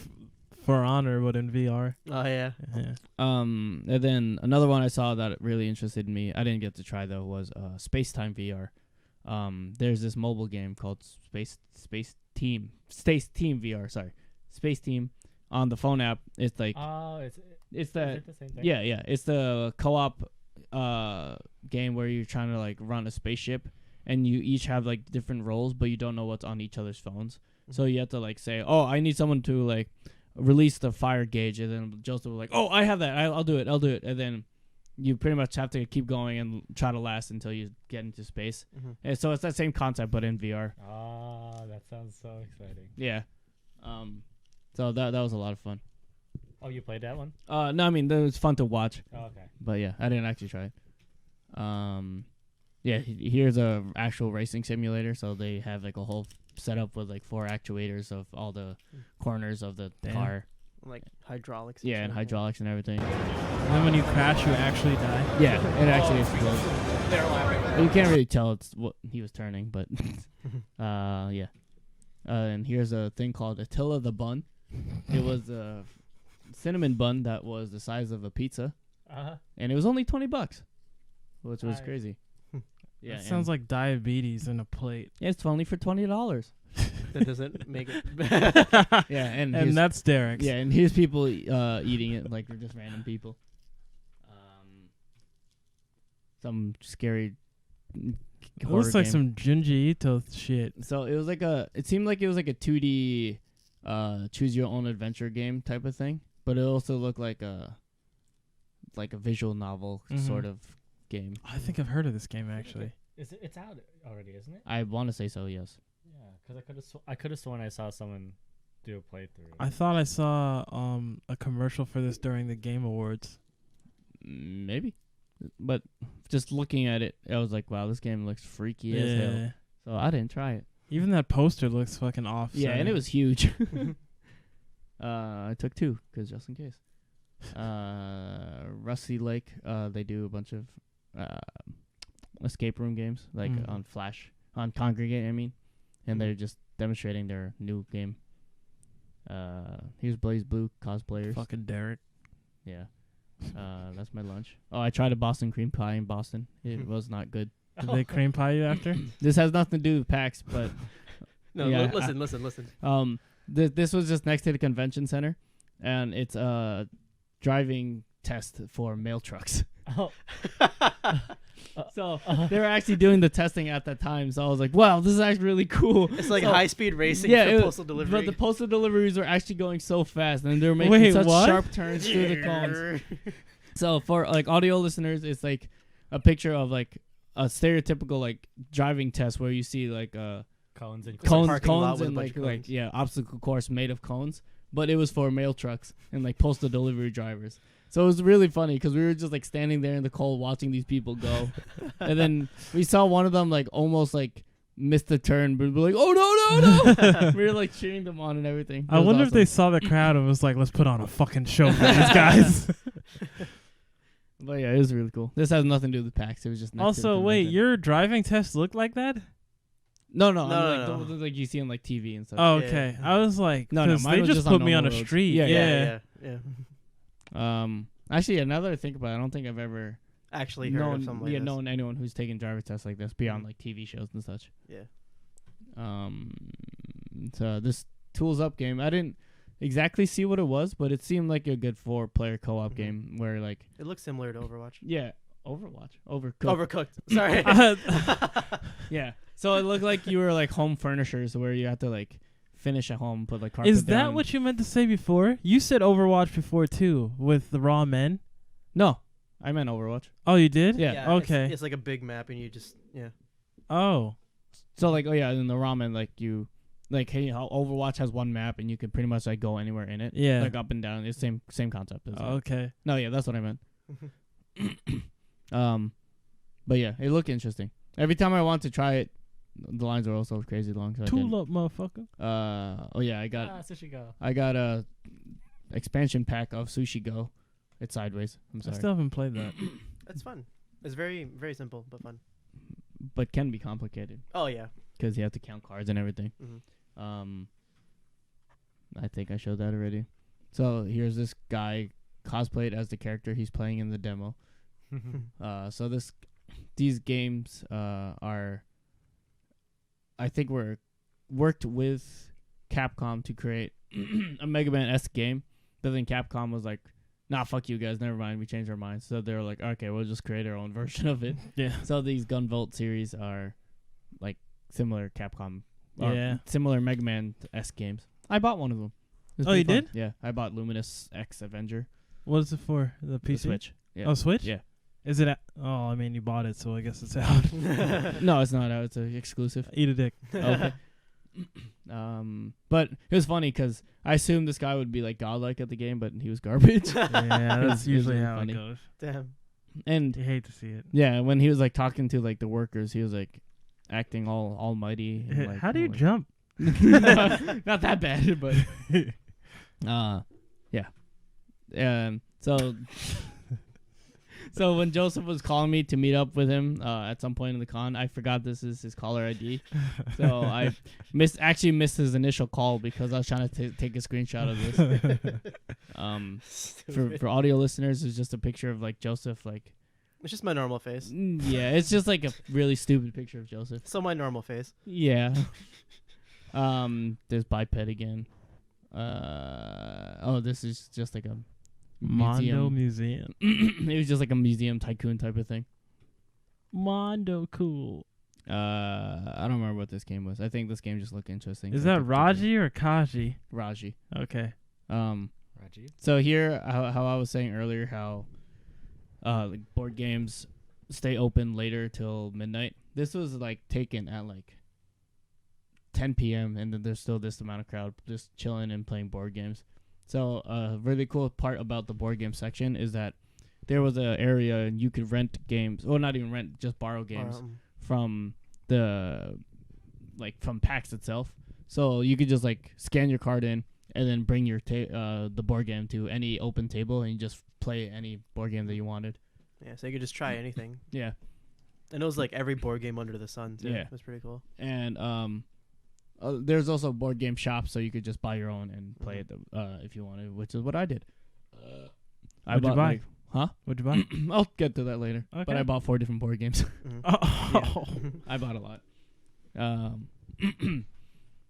B: For Honor, but in VR.
C: Oh yeah.
B: Yeah.
A: and then another one I saw that really interested me. I didn't get to try though. Was Space Time VR. There's this mobile game called Space Space Team VR. Sorry, Space Team on the phone app. It's like
D: Oh,
A: it's
D: is
A: the
D: it the same thing?
A: yeah. It's the co-op game where you're trying to like run a spaceship, and you each have like different roles, but you don't know what's on each other's phones. So you have to like say, oh, I need someone to like release the fire gauge, and then Joseph will like, oh, I have that. I'll do it. And then you pretty much have to keep going and try to last until you get into space. And so it's that same concept, but in VR.
D: Ah, that sounds so exciting.
A: Yeah. So that was a lot of fun.
D: Oh, you played that one?
A: No, I mean, it was fun to watch.
D: Oh, okay.
A: But yeah, I didn't actually try it. Yeah, here's a actual racing simulator. So they have like a whole setup with like 4 actuators of all the corners of the car.
C: Like hydraulics.
A: Yeah, and hydraulics and everything.
B: And then when you crash, you actually die.
A: Yeah, it actually explodes. Well, you can't really tell it's what he was turning, but yeah. And here's a thing called Attila the Bun. It was a cinnamon bun that was the size of a pizza, and it was only $20, which was crazy. Yeah,
B: That sounds like diabetes in a plate.
A: Yeah, it's only for $20.
C: That doesn't make it.
A: Yeah, and
B: that's Derek's.
A: Yeah, and here's people eating it like they're just random people. Some scary
B: It
A: horror
B: looks like
A: game.
B: some Junji Ito shit.
A: So it was like it seemed like it was like a 2D choose your own adventure game type of thing, but it also looked like a visual novel sort of game.
B: I think I've heard of this game actually.
D: It's out already, isn't it?
A: I want to say so, yes.
D: Yeah, because I could have sworn I saw someone do a playthrough.
B: I thought I saw a commercial for this during the Game Awards.
A: Maybe. But just looking at it, I was like, wow, this game looks freaky as hell. So I didn't try it.
B: Even that poster looks fucking off.
A: Yeah, and it was huge. I took 2 because just in case. Rusty Lake, they do a bunch of escape room games, like on Congregate, I mean. And they're just demonstrating their new game. Here's Blaze Blue cosplayers.
B: fucking Derek.
A: Yeah. That's my lunch. Oh, I tried a Boston cream pie in Boston. It was not good.
B: Did they cream pie you after?
A: This has nothing to do with PAX, but
C: No,
A: yeah,
C: listen.
A: This was just next to the convention center, and it's a driving test for mail trucks.
D: Oh.
A: So they were actually doing the testing at that time. So I was like, wow, this is actually really cool.
C: It's like
A: So-
C: high-speed racing
A: Yeah,
C: for postal delivery.
A: but the postal deliveries were actually going so fast, and they were making such
B: what?
A: sharp turns through the cones. So for like audio listeners, it's like a picture of like a stereotypical like driving test where you see like
D: cones and
C: It's a parking lot
A: cones
C: with a
A: and
C: bunch of
A: like
C: cones.
A: yeah, obstacle course made of cones, but it was for mail trucks and like postal delivery drivers. So it was really funny because we were just like standing there in the cold watching these people go, and then we saw one of them like almost like missed the turn, but we were like, oh no! We were like cheering them on and everything.
B: I wonder if they saw the crowd and was like, let's put on a fucking show for these guys.
A: But yeah, it was really cool. This has nothing to do with PAX. It was just next to the
B: Also, wait,
A: convention.
B: your driving test looked like that?
A: No,
C: No,
A: I'm
C: no,
A: like
C: no.
A: the ones like you see on like TV and stuff.
B: Oh,
C: Yeah.
B: okay. I was like,
A: No,
B: 'cause
A: mine
B: they
A: was
B: just
A: just on
B: put me on a
A: normal roads.
B: street.
A: Yeah,
C: Yeah.
A: Actually, now that I think about it, I don't think I've ever
C: Actually heard of something like this.
A: known anyone who's taken driver tests like this beyond like TV shows and such.
C: Yeah.
A: So this Tools Up game, I didn't exactly see what it was, but it seemed like a good 4-player co-op
C: Mhm.
A: game where like
C: It looks similar to Overwatch.
A: yeah, Overcooked.
C: Overcooked. Sorry.
A: Yeah. So it looked like you were like home furnishers where you had to like finish at home, put like carpet
B: Is that
A: down.
B: what you meant to say before? You said Overwatch before too, with the raw men.
A: No, I meant Overwatch.
B: Oh, you did?
A: Yeah.
B: Okay.
C: It's like a big map, and you just
B: Oh.
A: So like, oh yeah, in the ramen, like you, like hey, how Overwatch has one map and you can pretty much like go anywhere in it.
B: Yeah.
A: Like up and down. It's same concept. As
B: Okay.
A: No, yeah, that's what I meant. But yeah, it looked interesting. Every time I want to try it, the lines are also crazy long. So I didn't.
B: Tool up, motherfucker.
A: Oh yeah, I got
D: Sushi Go.
A: a expansion pack of Sushi Go. It's sideways. I'm
B: I
A: sorry,
B: still haven't played that.
C: it's fun. It's very, very simple but fun.
A: but can be complicated
C: Oh yeah.
A: because you have to count cards and everything.
C: Mm-hmm.
A: I think I showed that already. So here's this guy cosplayed as the character he's playing in the demo. So these games are, I think, were worked with Capcom to create a Mega Man-esque game. But then Capcom was like, nah, fuck you guys, never mind, we changed our minds. So they were like, okay, we'll just create our own version of it.
B: Yeah.
A: So these Gunvolt series are like similar Capcom, or
B: Yeah.
A: similar Mega Man-esque games. I bought one of them. It was
B: Oh,
A: pretty
B: you
A: fun.
B: did?
A: Yeah, I bought Luminous X Avenger.
B: What is it for? The PC?
A: The Switch. Yeah.
B: Oh, Switch?
A: Yeah.
B: Is it? I mean, you bought it, so I guess it's out.
A: No, it's not out. It's an exclusive.
B: Eat a dick.
A: Okay. But it was funny because I assumed this guy would be like godlike at the game, but he was garbage.
B: Yeah,
A: It was
B: that's usually
A: really
B: how
A: funny.
B: it goes.
C: Damn.
A: And
B: You hate to see it.
A: yeah, when he was like talking to like the workers, he was like acting all almighty. And, like,
B: How do you
A: like-
B: jump?
A: Not that bad, but yeah. So when Joseph was calling me to meet up with him at some point in the con, I forgot this is his caller ID. So I missed his initial call because I was trying to take a screenshot of this. For audio listeners, it's just a picture of like Joseph, like
C: It's just my normal face.
A: yeah, it's just like a really stupid picture of Joseph.
C: So my normal face.
A: Yeah. There's biped again. This is just like a
B: Mondo Museum.
A: it was just like a museum tycoon type of thing.
B: Mondo cool.
A: I don't remember what this game was. I think this game just looked interesting.
B: Is
A: so I
B: that
A: took a picture.
B: Raji or Kaji?
A: Raji.
B: Okay.
D: Raji.
A: So here, how I was saying earlier, how like board games stay open later till midnight. This was like taken at like 10 p.m. and then there's still this amount of crowd just chilling and playing board games. So a really cool part about the board game section is that there was an area and you could rent games, or not even rent, just borrow games from the from PAX itself. So you could just like scan your card in and then bring your the board game to any open table and you just play any board game that you wanted.
C: Yeah, so you could just try anything.
A: Yeah.
C: And it was like every board game under the sun too.
A: Yeah.
C: It was pretty cool.
A: And there's also board game shops, so you could just buy your own and play it if you wanted, which is what I did.
B: What'd you buy?
A: Huh?
B: What'd you buy?
A: I'll get to that later.
B: Okay.
A: But I bought 4 different board games.
C: Mhm.
B: Oh,
A: I bought a lot.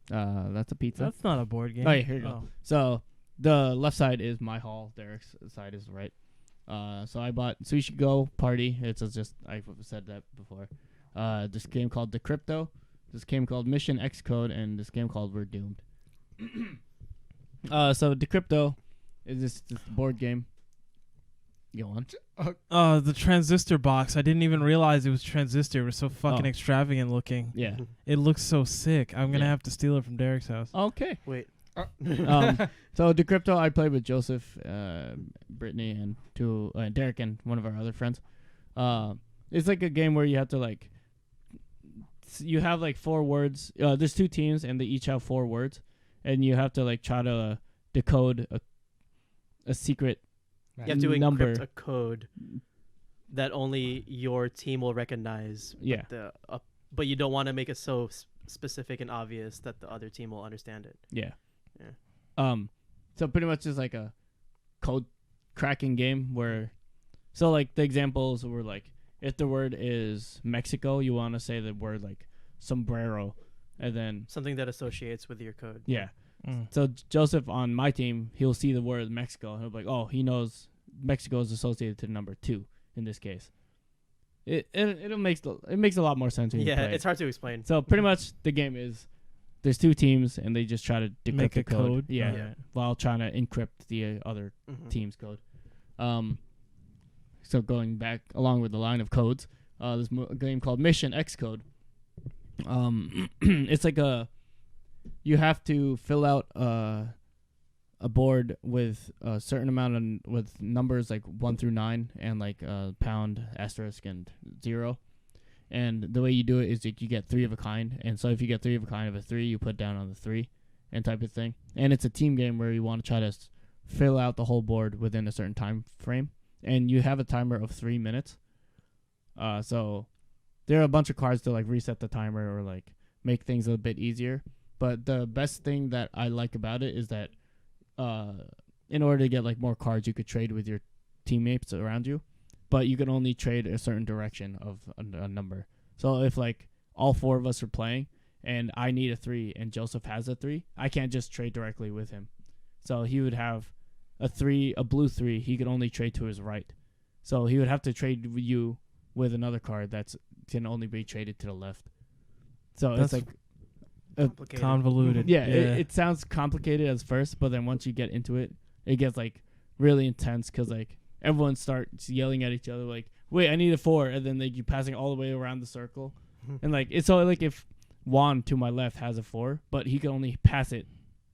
A: That's a pizza.
B: that's not a board game.
A: Oh, yeah, here you go. So the left side is my hall. Derek's side is right. So I bought Sushi Go Party. It's just I've said that before. This game called The Crypto. This game called Mission X Code, and this game called We're Doomed. So The Crypto is this board game. Go on.
B: The transistor box. I didn't even realize it was transistor. It was so fucking
A: Oh.
B: extravagant looking.
A: Yeah.
B: It looks so sick. I'm gonna
A: Yeah.
B: have to steal it from Derek's house.
A: Okay.
C: Wait.
A: So The Crypto, I played with Joseph, Brittany, and Derek, and one of our other friends. It's like a game where you have to like. You have like 4 words. There's 2 teams, and they each have 4 words, and you have to like try to decode a secret.
C: You have to
A: number.
C: encrypt a code that only your team will recognize.
A: Yeah.
C: But you don't want to make it so specific and obvious that the other team will understand it.
A: Yeah.
C: Yeah.
A: So pretty much it's like a code cracking game where, so like the examples were like, if the word is Mexico, you want to say the word like sombrero, and then
C: Something that associates with your code.
A: yeah.
B: Mm.
A: So Joseph on my team, he'll see the word Mexico, and he'll be like, oh, he knows Mexico is associated to number 2 in this case. It makes a lot more sense when you
C: Yeah,
A: play
C: it's
A: it.
C: hard to explain.
A: So pretty much the game is there's 2 teams, and they just try to decrypt
B: Make
A: the
B: a code.
A: Yeah,
B: Alright.
A: while trying to encrypt the other
C: Mhm.
A: team's code. So going back along with the line of codes, there's a game called Mission X Code. It's like you have to fill out a board with a certain amount with numbers like 1 through 9 and like pound, asterisk, and 0. And the way you do it is like you get 3 of a kind, and so if you get 3 of a kind of a 3, you put down on the 3, and type of thing. And it's a team game where you want to try to fill out the whole board within a certain time frame, and you have a timer of 3 minutes. So there are a bunch of cards to like reset the timer or like make things a bit easier. But the best thing that I like about it is that in order to get like more cards, you could trade with your teammates around you, but you can only trade a certain direction of a number. So if like all 4 of us are playing and I need a 3 and Joseph has a 3, I can't just trade directly with him. So he would have a blue 3. He could only trade to his right. So he would have to trade you with another card that can only be traded to the left. So
B: That's
A: it's like
C: Complicated.
B: convoluted.
A: yeah, it sounds complicated at first, but then once you get into it, it gets like really intense because like everyone starts yelling at each other like, wait, I need a 4, and then like you passing all the way around the circle. And like it's all like if Juan to my left has a 4, but he can only pass it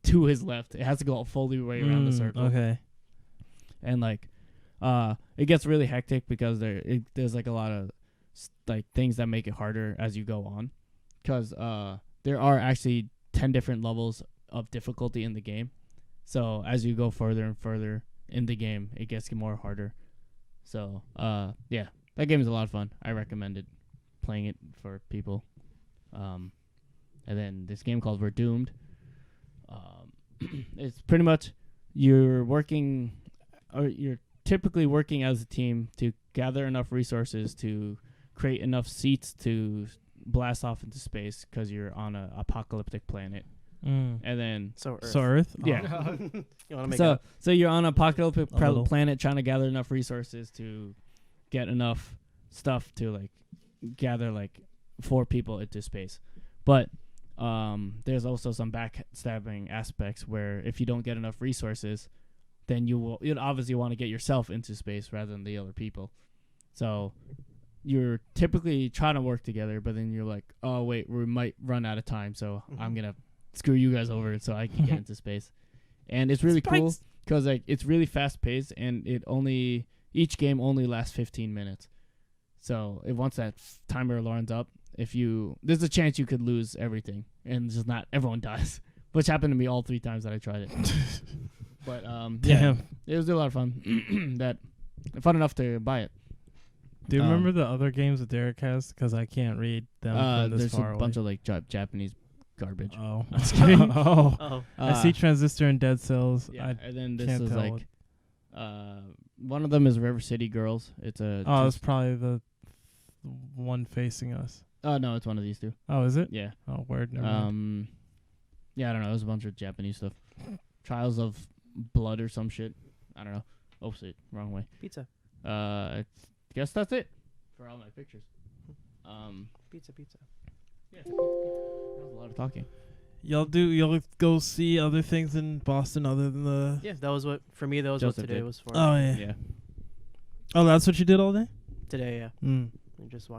A: to his left. It has to go fully way around the circle.
B: Okay.
A: And like it gets really hectic because there's like a lot of like things that make it harder as you go on, because there are actually 10 different levels of difficulty in the game. So as you go further and further in the game, it gets more harder. So yeah, that game is a lot of fun. I recommend it, playing it for people. And then this game called We're Doomed. It's pretty much you're typically working as a team to gather enough resources to create enough seats to blast off into space because you're on an apocalyptic planet. And then
C: So Earth.
B: So Earth?
A: yeah.
C: You want to make
A: So
C: up?
A: so you're on an apocalyptic
B: A little.
A: planet trying to gather enough resources to get enough stuff to like gather like 4 people into space. But there's also some backstabbing aspects where if you don't get enough resources, then you'd obviously want to get yourself into space rather than the other people. So you're typically trying to work together, but then you're like, oh wait, we might run out of time, so I'm gonna screw you guys over so I can get into space. And it's really cool because like it's really fast paced, and each game only lasts 15 minutes. So once that timer runs up, there's a chance you could lose everything, and just not everyone dies, which happened to me all 3 times that I tried it. But yeah,
B: Damn.
A: it was a lot of fun. Fun enough to buy it.
B: Do you remember the other games that Derek has? Because I can't read them from this
A: there's
B: far
A: a
B: away.
A: bunch of like Japanese garbage.
B: Oh.
A: I'm just kidding.
B: Oh.
C: Oh,
B: I see Transistor and Dead Cells.
A: Yeah,
B: I
A: and then this
B: can't
A: is
B: tell
A: like one of them is River City Girls. It's
B: it's probably the one facing us.
A: oh no, it's one of these 2.
B: Oh, is it?
A: Yeah.
B: Oh, word. Never mind.
A: Yeah, I don't know. It was a bunch of Japanese stuff. Trials of Blood or some shit. I don't know. Oh, shit. Wrong way.
C: pizza.
A: I guess that's it for all my pictures.
C: Pizza.
A: Yeah. That was a lot of talking.
B: Y'all go see other things in Boston other than the...
C: Yeah, that was what
A: Joseph
C: today
A: did.
C: was for.
B: Oh, yeah.
A: Yeah.
B: Oh, that's what you did all day?
C: Today, yeah.
B: Mm.
C: We just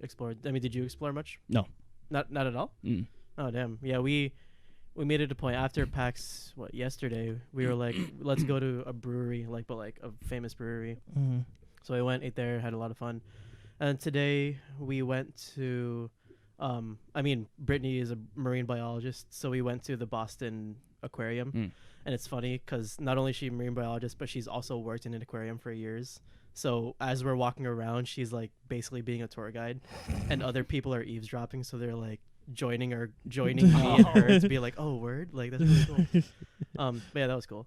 C: explored. I mean, did you explore much?
A: No.
C: Not at all.
A: Mm.
C: Oh damn. Yeah, we made it a point after PAX yesterday. We were like, let's go to a brewery, but a famous brewery.
B: Mm.
C: So I went, ate there, had a lot of fun. And today we went to, Brittany is a marine biologist, so we went to the Boston Aquarium.
A: Mm.
C: And it's funny because not only is she a marine biologist, but she's also worked in an aquarium for years. So as we're walking around, she's like basically being a tour guide, and other people are eavesdropping. So they're like joining me and her to be like, oh, word, like that's really cool. But yeah, that was cool.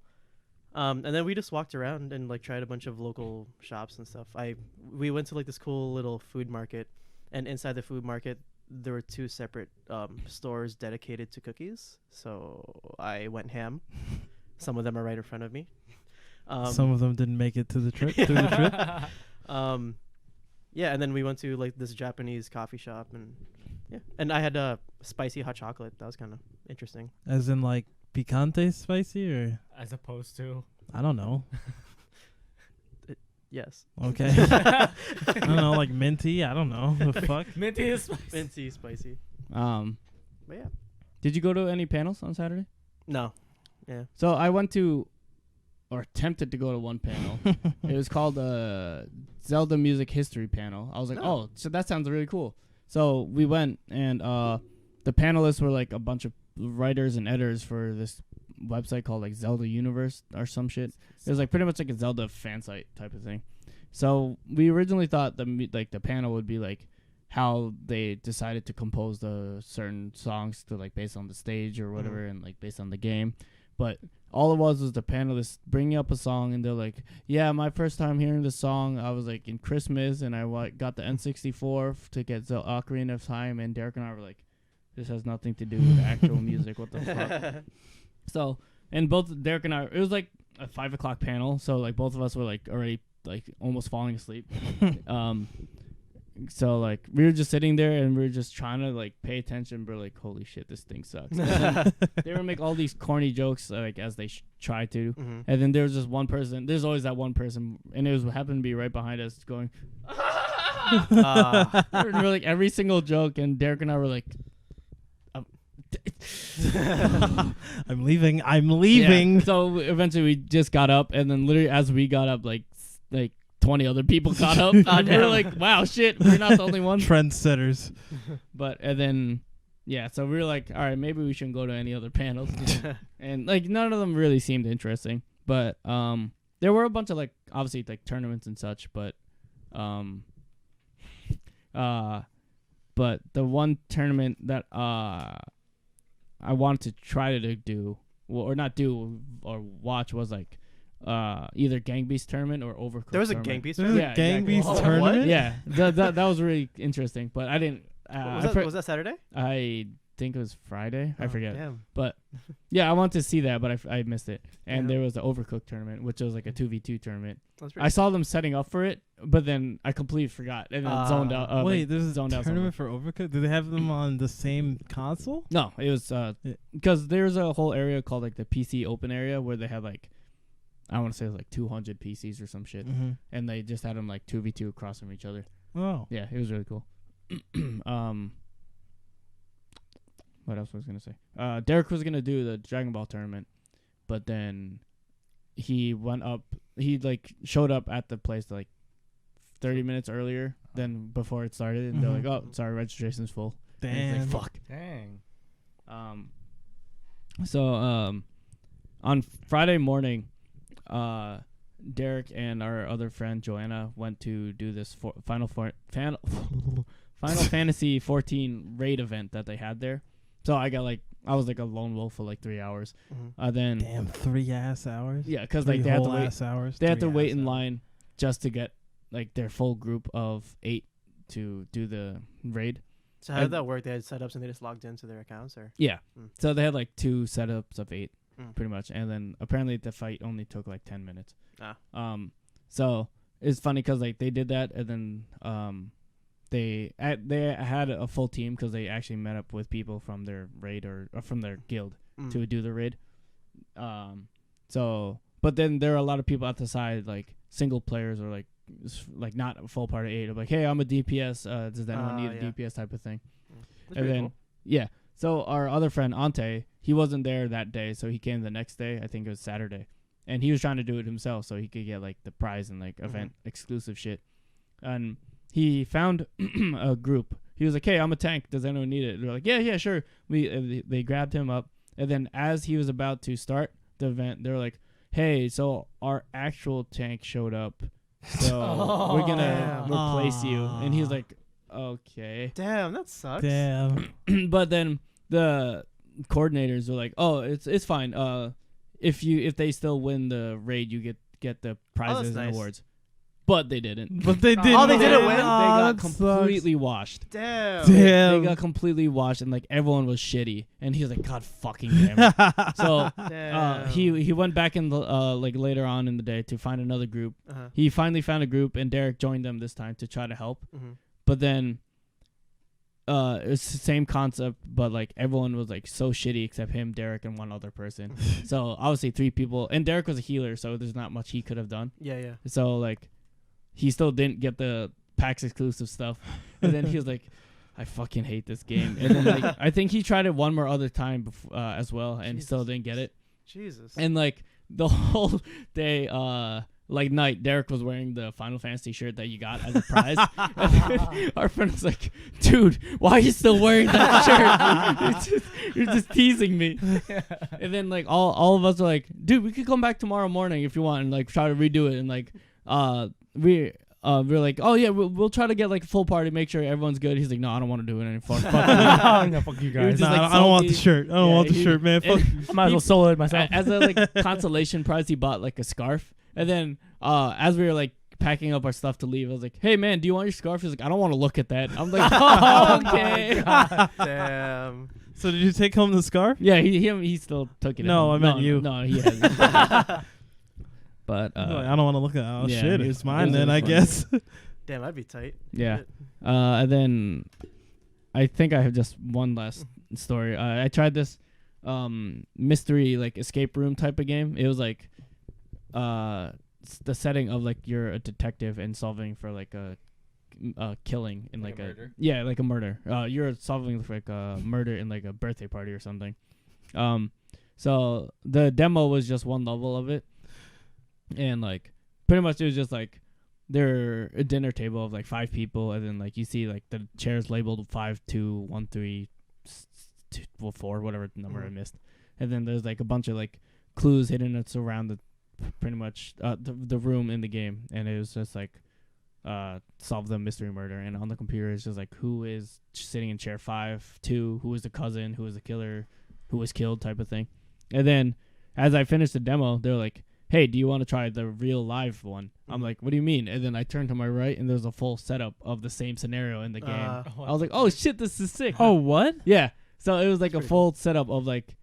C: And then we just walked around and like tried a bunch of local shops and stuff. We went to like this cool little food market, and inside the food market there were 2 separate stores dedicated to cookies. So I went ham. Some of them are right in front of me.
B: Some of them didn't make it to the trip. Through the trip.
C: Yeah, and then we went to like this Japanese coffee shop, and yeah, and I had a spicy hot chocolate. That was kind of interesting.
B: As in like picante spicy, or
D: As opposed to
B: I don't know.
C: Yes.
B: Okay. I don't know, like minty. I don't know. The fuck.
D: minty is spicy.
C: Minty spicy. But yeah.
A: Did you go to any panels on Saturday?
C: No. Yeah.
A: So I went to, or attempted to go to one panel. It was called Zelda Music History panel. I was like, oh, so that sounds really cool. So we went, and the panelists were like a bunch of writers and editors for this website called like Zelda Universe or some shit. It was like pretty much like a Zelda fan site type of thing. So we originally thought the panel would be like how they decided to compose the certain songs to like based on the stage or whatever, and like based on the game. But all it was the panelists bringing up a song, and they're like, yeah, my first time hearing the song, I was like in Christmas, and I got the N64 to get Ocarina of Time, and Derek and I were like, This has nothing to do with the actual music. What the fuck? So, and both Derek and I, it was like a 5 o'clock panel. So like both of us were like already like almost falling asleep. So like we were just sitting there and we were just trying to like pay attention. But like, holy shit, this thing sucks. They would make all these corny jokes like as they try to, and then there was just one person. There's always that one person, and it was happened to be right behind us, going. We're like every single joke, and Derek and I were like,
B: I'm leaving. Yeah.
A: So eventually we just got up, and then literally as we got up, like 20 other people got up. And we were like, wow, shit, we're not the only ones.
B: Trendsetters.
A: But and then so we were like, all right, maybe we shouldn't go to any other panels. And like none of them really seemed interesting. But there were a bunch of like obviously like tournaments and such, but but the one tournament that I wanted to try to do, or not do, or watch was like either Gang Beast tournament or Overcooked.
C: There was a
A: tournament.
C: Gang Beast
B: There's
C: tournament?
B: a Gang Beast
C: Oh,
B: tournament?
C: what?
A: Yeah, that was really interesting, but I didn't.
C: Was that Saturday?
A: I think it was Friday. I forget.
C: Damn.
A: But yeah, I wanted to see that, but I missed it. And
C: Yeah.
A: there was the Overcooked tournament, which was like a 2v2 tournament.
C: That's pretty
A: I saw them setting up for it, but then I completely forgot and then zoned out.
B: Wait,
A: like,
B: there's a
A: zoned out
B: tournament for Overcooked? Do they have them on the same console?
A: No, it was because there's a whole area called like the PC open area where they had like I want to say it was like 200 PCs or some shit, and they just had them like 2v2 across from each other.
B: Oh,
A: Yeah, it was really cool. What else was I gonna say? Derek was gonna do the Dragon Ball tournament, but then he went up. He like showed up at the place like 30 minutes earlier than before it started, and they're like, "Oh, sorry, registration's full." And he's
B: damn.
A: like, "Fuck."
D: Dang.
A: So on Friday morning, Derek and our other friend Joanna went to do this Final Fantasy 14 raid event that they had there. So I was like a lone wolf for like 3 hours. Then
B: Damn, 3 ass hours?
A: yeah, because
B: 3
A: like they had to
B: whole
A: wait.
B: ass hours?
A: They had to
B: 3
A: wait
B: ass
A: in
B: hours.
A: line just to get like their full group of 8 to do the raid.
C: So how did that work? They had setups and they just logged into their accounts, or?
A: Yeah.
C: Mm.
A: So they had like 2 setups of 8,
C: Mm.
A: pretty much, and then apparently the fight only took like 10 minutes.
C: Ah.
A: So it's funny because like they did that, and then they had a full team because they actually met up with people from their raid or from their guild to do the raid. So but then there are a lot of people at the side, like single players or like not a full part of 8. I'm like, hey, I'm a DPS. Does anyone need a DPS type of thing?
C: That's
A: And
C: pretty
A: then
C: cool.
A: yeah. So our other friend Ante, he wasn't there that day, so he came the next day. I think it was Saturday, and he was trying to do it himself so he could get like the prize and like event exclusive shit. And he found a group. He was like, "Hey, I'm a tank. Does anyone need it?" They're like, "Yeah, sure." They grabbed him up, and then as he was about to start the event, they're like, "Hey, so our actual tank showed up, so we're gonna replace you." And he was like, "Okay."
C: Damn, that sucks.
B: Damn.
A: But then the coordinators were like, "Oh, it's fine. If they still win the raid, you get the prizes and
C: nice.
A: awards." But they didn't.
B: But they didn't.
C: Oh, they didn't win?
A: They got
B: that sucks.
A: completely washed.
C: Damn.
B: Damn.
A: They got completely washed, and like everyone was shitty. And he was like, "God fucking damn it." So
C: Damn.
A: he went back in the like later on in the day to find another group. He finally found a group, and Derek joined them this time to try to help. But then it's the same concept, but like everyone was like so shitty except him, Derek, and one other person. So obviously 3 people, and Derek was a healer, so there's not much he could have done.
C: Yeah.
A: So like he still didn't get the PAX exclusive stuff, and then he was like, "I fucking hate this game." And then like I think he tried it one more other time as well, and still didn't get it.
C: Jesus.
A: And like the whole day, like night, Derek was wearing the Final Fantasy shirt that you got as a prize. Our friend was like, "Dude, why are you still wearing that shirt? You're just teasing me." And then like all of us were like, "Dude, we could come back tomorrow morning if you want and like try to redo it." And like we're like, "Oh yeah, we'll try to get like a full party, make sure everyone's good." He's like, "No, I don't want to do it anymore. Fuck
D: No, fuck you
A: He was
D: guys.
A: just, like,
B: I don't want the
A: salty.
B: shirt. I don't
A: Yeah,
B: want the
A: he-
B: shirt, man. Fuck.
D: I might as well solo it myself.
A: As a like consolation prize, he bought like a scarf. And then as we were like packing up our stuff to leave. I was like, "Hey man, do you want your scarf?" He's like, "I don't want to look at that." I'm like, "Oh, okay."
C: Damn.
B: So did you take home the scarf?
A: Yeah, he still took it.
B: No,
A: home.
B: I meant you.
A: No, he hasn't. But
B: He's like, I don't want to look at. Oh
A: yeah,
B: shit,
A: it
B: it's
A: was
B: mine then.
A: really
B: I
A: funny.
B: guess.
C: Damn, that'd be tight.
A: yeah. And then I think I have just one last story. I tried this mystery like escape room type of game. It was like the setting of like you're a detective and solving for like a killing in like a
D: murder?
A: Yeah, like a murder. You're solving like a murder in like a birthday party or something. So the demo was just one level of it, and like pretty much it was just like they're a dinner table of like 5 people, and then like you see like the chairs labeled 5, 2, 1, 3, 2, 4, whatever number I missed, and then there's like a bunch of like clues hidden that's around the pretty much the room in the game, and it was just like solve the mystery murder, and on the computer it's just like who is sitting in chair 5, 2, who is the cousin, who is the killer, who was killed type of thing. And then as I finished the demo, they're like, "Hey, do you want to try the real live one?" I'm like, "What do you mean?" And then I turned to my right, and there's a full setup of the same scenario in the game. I was like, "Oh shit, this is sick!"
B: Oh, what?
A: Yeah. So it was like a
C: pretty
A: full setup of like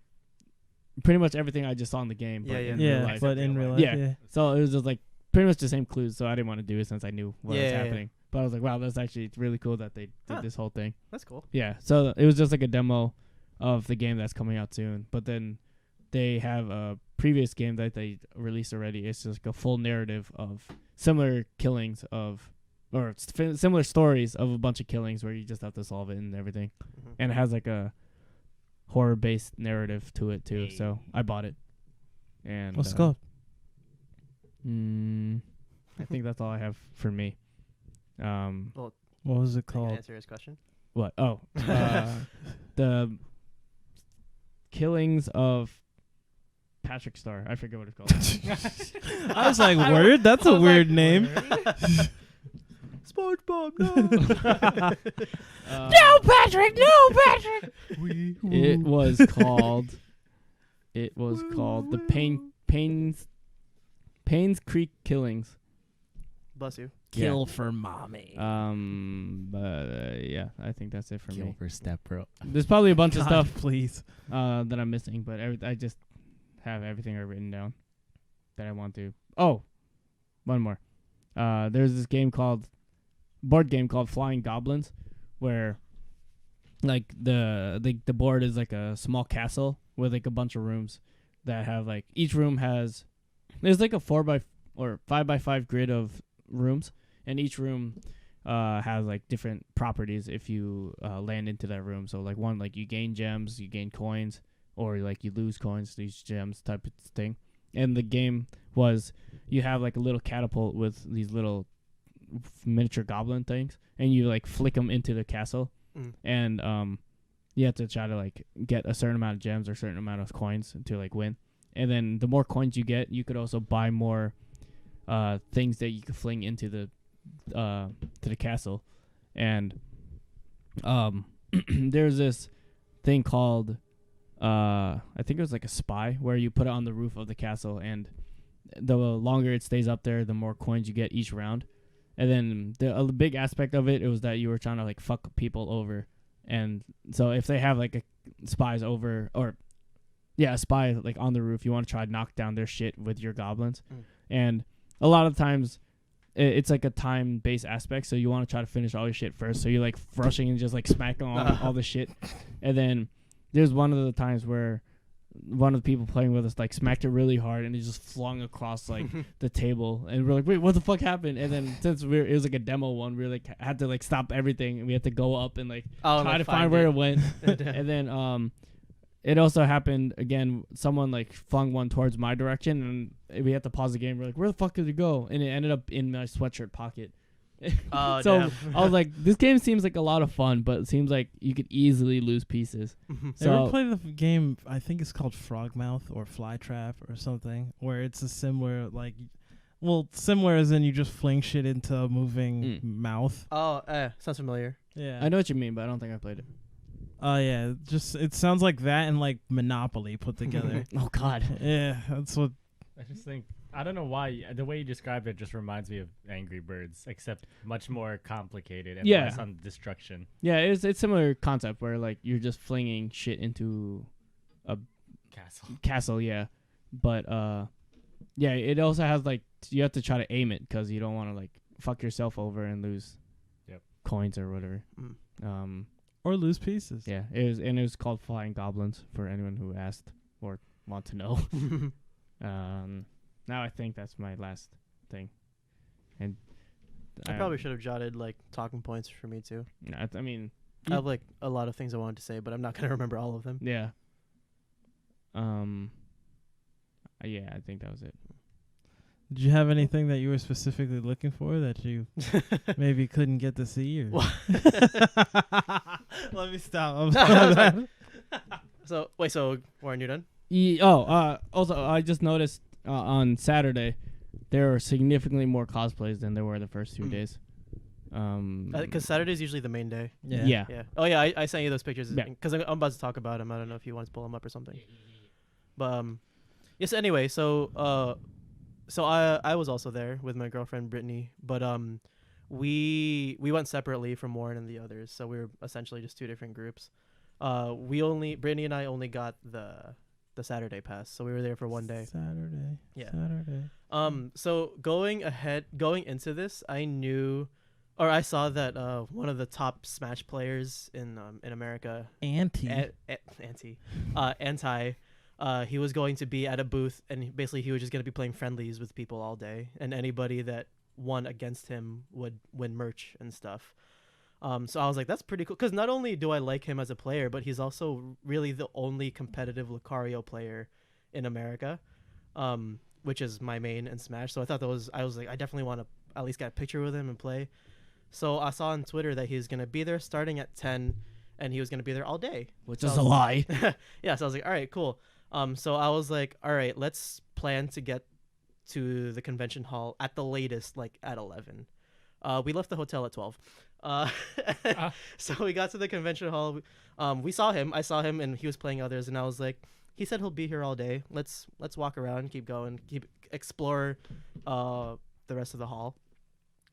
A: pretty much everything I just saw in the game, but in real
B: Yeah,
A: life.
B: but in real life,
A: Yeah.
B: yeah.
A: So it was just like pretty much the same clues. So I didn't want to do it since I knew what was
C: Yeah.
A: happening. But I was like, wow, that's actually really cool that they did
C: Huh.
A: this whole thing.
C: That's cool.
A: Yeah. So it was just like a demo of the game that's coming out soon. But then they have a previous game that they released already. It's just like a full narrative of similar killings of, or similar stories of a bunch of killings where you just have to solve it and everything.
C: Mhm.
A: And it has like a horror-based narrative to it too. So I bought it. And
B: What's it called?
A: I think that's all I have for me.
B: What was it
C: I can
B: called?
C: answer his question.
A: What? Oh, the killings of Patrick Star. I forget what it's called.
B: I was like, word? That's a weird name.
C: SpongeBob, no.
A: No,
B: Patrick! No, Patrick!
A: it was called. It was called the Payne's Creek Killings.
C: Bless you.
B: Kill for mommy.
A: But yeah, I think that's it for me.
D: for step, bro.
A: There's probably a bunch of
B: God,
A: stuff
B: please.
A: that I'm missing, but I just have everything written down that I want to. Oh, one more. There's this board game called Flying Goblins, where like the board is like a small castle with like a bunch of rooms that have like each room there's like a 5x5 grid of rooms, and each room has like different properties if you land into that room. So like one, like you gain gems, you gain coins, or like you lose coins, these gems type of thing. And the game was you have like a little catapult with these little miniature goblin things, and you like flick them into the castle, and you have to try to like get a certain amount of gems or a certain amount of coins to like win. And then the more coins you get, you could also buy more things that you could fling into the to the castle. And there's this thing called I think it was like a spy, where you put it on the roof of the castle, and the longer it stays up there, the more coins you get each round. And then the big aspect of it was that you were trying to like fuck people over. And so if they have like a spies over, or a spy like on the roof, you want to try to knock down their shit with your goblins. And a lot of times it's like a time-based aspect, so you want to try to finish all your shit first. So you're like rushing and just like smacking on all the shit. And then there's one of the times where one of the people playing with us like smacked it really hard, and he just flung across like the table, and we're like, wait, what the fuck happened? And then since it was like a demo one, we like had to like stop everything, and we had to go up and like try to find where it went. And then it also happened again, someone like flung one towards my direction, and we had to pause the game. We're like, where the fuck did it go? And it ended up in my sweatshirt pocket.
C: Oh,
A: so
C: damn.
A: I was like, this game seems like a lot of fun, but it seems like you could easily lose pieces.
B: Ever play the game? I think it's called Frogmouth or Flytrap or something, where it's a similar similar as in you just fling shit into a moving mouth.
C: Oh, sounds familiar.
B: Yeah,
A: I know what you mean, but I don't think I played it.
B: Oh yeah, just it sounds like that and like Monopoly put together.
A: Oh God.
B: Yeah, that's what
D: I just think I don't know why the way you described it just reminds me of Angry Birds, except much more complicated and less on destruction.
A: Yeah, it's similar concept where like you're just flinging shit into a castle. Yeah, but yeah, it also has like you have to try to aim it because you don't want to like fuck yourself over and lose coins or whatever.
B: Or lose pieces.
A: Yeah, it was called Flying Goblins for anyone who asked or want to know. Now I think that's my last thing, and
C: I probably should have jotted like talking points for me too.
A: I mean,
C: I have like a lot of things I wanted to say, but I'm not gonna remember all of them.
A: Yeah. Yeah, I think that was it.
B: Did you have anything that you were specifically looking for that you maybe couldn't get to see? Or Let me stop.
C: So Warren, you done?
A: Also, I just noticed on Saturday there were significantly more cosplays than there were the first 2 days.
C: Because Saturday's usually the main day.
A: Yeah.
C: Oh yeah, I sent you those pictures
A: Yeah.
C: because I'm about to talk about them. I don't know if you want to pull them up or something. But yes. Anyway, so I was also there with my girlfriend Brittany, but we went separately from Warren and the others, so we were essentially just two different groups. Brittany and I only got the Saturday pass, so we were there for one day.
B: Saturday.
C: So going into this, I saw that one of the top Smash players in America, Anti, he was going to be at a booth, and basically he was just going to be playing friendlies with people all day, and anybody that won against him would win merch and stuff. So I was like, that's pretty cool, because not only do I like him as a player, but he's also really the only competitive Lucario player in America, which is my main in Smash. So I was like, I definitely want to at least get a picture with him and play. So I saw on Twitter that he's going to be there starting at 10, and he was going to be there all day.
A: Which is a lie.
C: Yeah, so I was like, all right, cool. So I was like, all right, let's plan to get to the convention hall at the latest, like at 11. We left the hotel at 12. So we got to the convention hall. We saw him. I saw him, and he was playing others. And I was like, he said he'll be here all day. Let's walk around, keep going, explore the rest of the hall.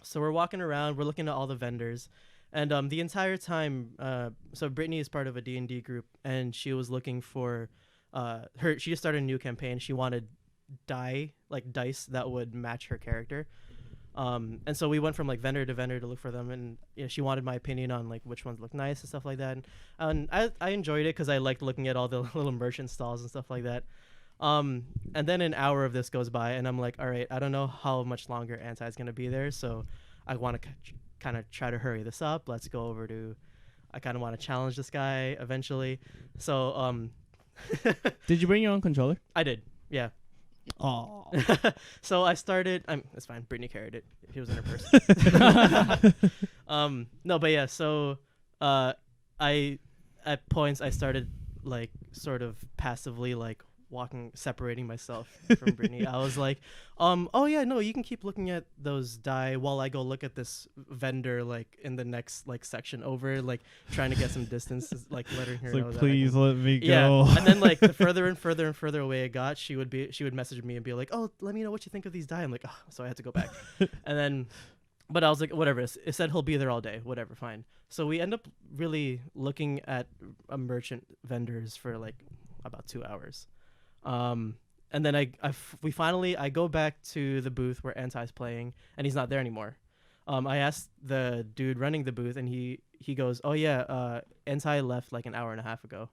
C: So we're walking around. We're looking at all the vendors. And the entire time, so Brittany is part of a D&D group, and she was looking for she just started a new campaign. She wanted dice that would match her character. And so we went from like vendor to vendor to look for them, and she wanted my opinion on like which ones look nice and stuff like that. And I enjoyed it because I liked looking at all the little merchant stalls and stuff like that. And then an hour of this goes by, and I'm like, all right, I don't know how much longer Anti's gonna be there, so I want to kind of try to hurry this up. Let's go over to. I kind of want to challenge this guy eventually. So
A: Did you bring your own controller?
C: I did. Yeah.
A: Oh.
C: So I started. It's fine. Brittany carried it. She was in her purse. No, but yeah. So, I at points I started like sort of passively like separating myself from Brittany. I was like, oh yeah, no, you can keep looking at those die while I go look at this vendor like in the next like section over, like trying to get some distance, like letting her know.
B: Like, please let me go.
C: Yeah, and then like the further and further and further away it got, she would message me and be like, oh, let me know what you think of these die. I'm like, oh, so I had to go back, and then. But I was like, whatever. It said he'll be there all day. Whatever, fine. So we end up really looking at merchant vendors for like about 2 hours. And then I go back to the booth where Anti's playing, and he's not there anymore. I asked the dude running the booth, and he goes, oh yeah, Anti left like an hour and a half ago.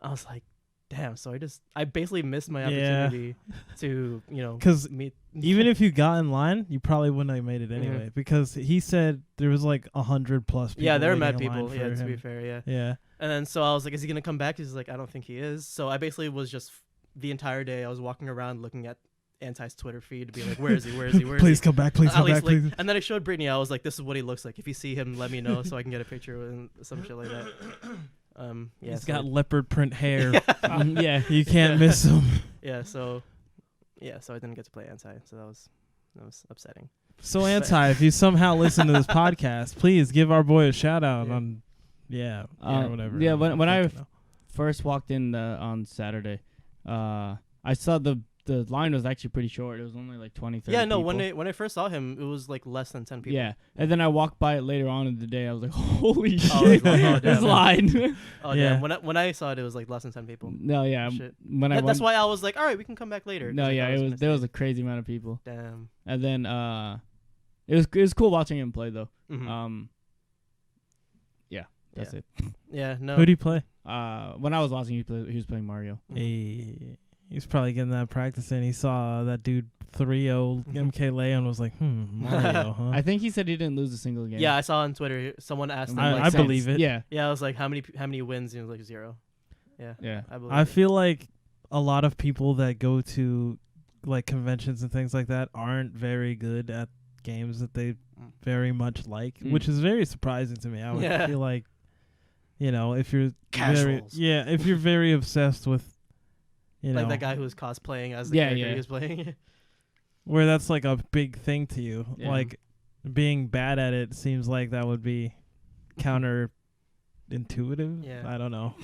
C: I was like, damn. So I basically missed my opportunity to,
B: because
C: meet.
B: Even if you got in line, you probably wouldn't have made it anyway, because he said there was like 100+ people.
C: Yeah, there were mad
B: waiting in
C: people.
B: line
C: Yeah,
B: for
C: to
B: him.
C: be fair, yeah.
B: Yeah.
C: And then so I was like, is he gonna come back? He's like, I don't think he is. So I basically was just the entire day I was walking around looking at Anti's Twitter feed to be like, where is he? Where is he? Where is
B: Please
C: he?
B: come back. Please come back. Please.
C: And then I showed Brittany. I was like, this is what he looks like. If you see him, let me know so I can get a picture and some shit like that. Yeah,
B: He's got leopard print hair.
A: Yeah,
B: you can't miss him.
C: So I didn't get to play Anti, so that was upsetting.
B: So Anti, if you somehow listen to this podcast, please give our boy a shout out on whatever.
A: Yeah, when I first walked in on Saturday, I saw the the line was actually pretty short. It was only like 20, 30
C: Yeah, no.
A: people.
C: When I first saw him, it was like less than 10 people.
A: Yeah, and then I walked by it later on in the day. I was like, holy
C: Oh,
A: shit,
C: damn.
A: this line.
C: Oh
B: Yeah.
C: yeah. When I saw it, it was like less than 10 people.
A: No, yeah.
C: Shit.
A: When I
C: That's
A: went,
C: why I was like, all right, we can come back later. 'cause
A: no,
C: I
A: yeah,
C: thought I
A: it was
C: gonna
A: there was
C: stay.
A: a crazy amount of people,
C: Damn.
A: and then it was cool watching him play though.
C: Mhm.
A: Yeah, that's
C: Yeah.
A: it.
C: Yeah. No.
B: Who'd he play?
A: When I was watching, he was playing Mario.
B: Hey, he's probably getting that practice in. He saw that dude 3-0 MK Leo and was like, Mario, huh?
A: I think he said he didn't lose a single game.
C: Yeah, I saw on Twitter someone asked him.
B: I-
C: like,
B: I
C: since-
B: believe it.
A: Yeah,
C: Yeah, I was like, how many wins? He was like 0. Yeah.
A: yeah.
C: I believe.
B: I
C: it.
B: feel like a lot of people that go to like conventions and things like that aren't very good at games that they very much like, which is very surprising to me. I would
C: Yeah.
B: feel like, if you're
C: Casuals.
B: if you're very obsessed with,
C: like that guy who was cosplaying as the
A: Yeah,
C: character
A: yeah.
C: he was playing.
B: where that's like a big thing to you.
A: Yeah.
B: Like being bad at it seems like that would be counterintuitive.
C: Yeah.
B: I don't know.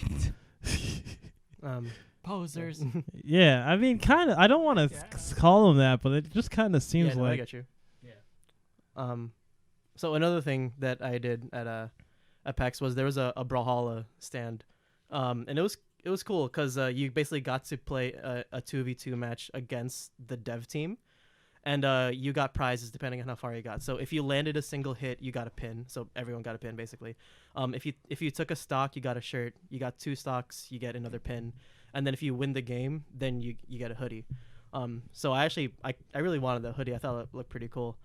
D: Posers.
B: Yeah, I mean, kind of. I don't want to call them that, but it just kind of seems
C: yeah, no, I
B: like.
C: got you. Yeah. So another thing that I did at PAX was there was a Brawlhalla stand, and it was cool because you basically got to play a 2v2 match against the dev team, and you got prizes depending on how far you got. So if you landed a single hit, you got a pin. So everyone got a pin basically. If you took a stock, you got a shirt. You got 2 stocks, you get another pin, and then if you win the game, then you get a hoodie. So I really wanted the hoodie. I thought it looked pretty cool.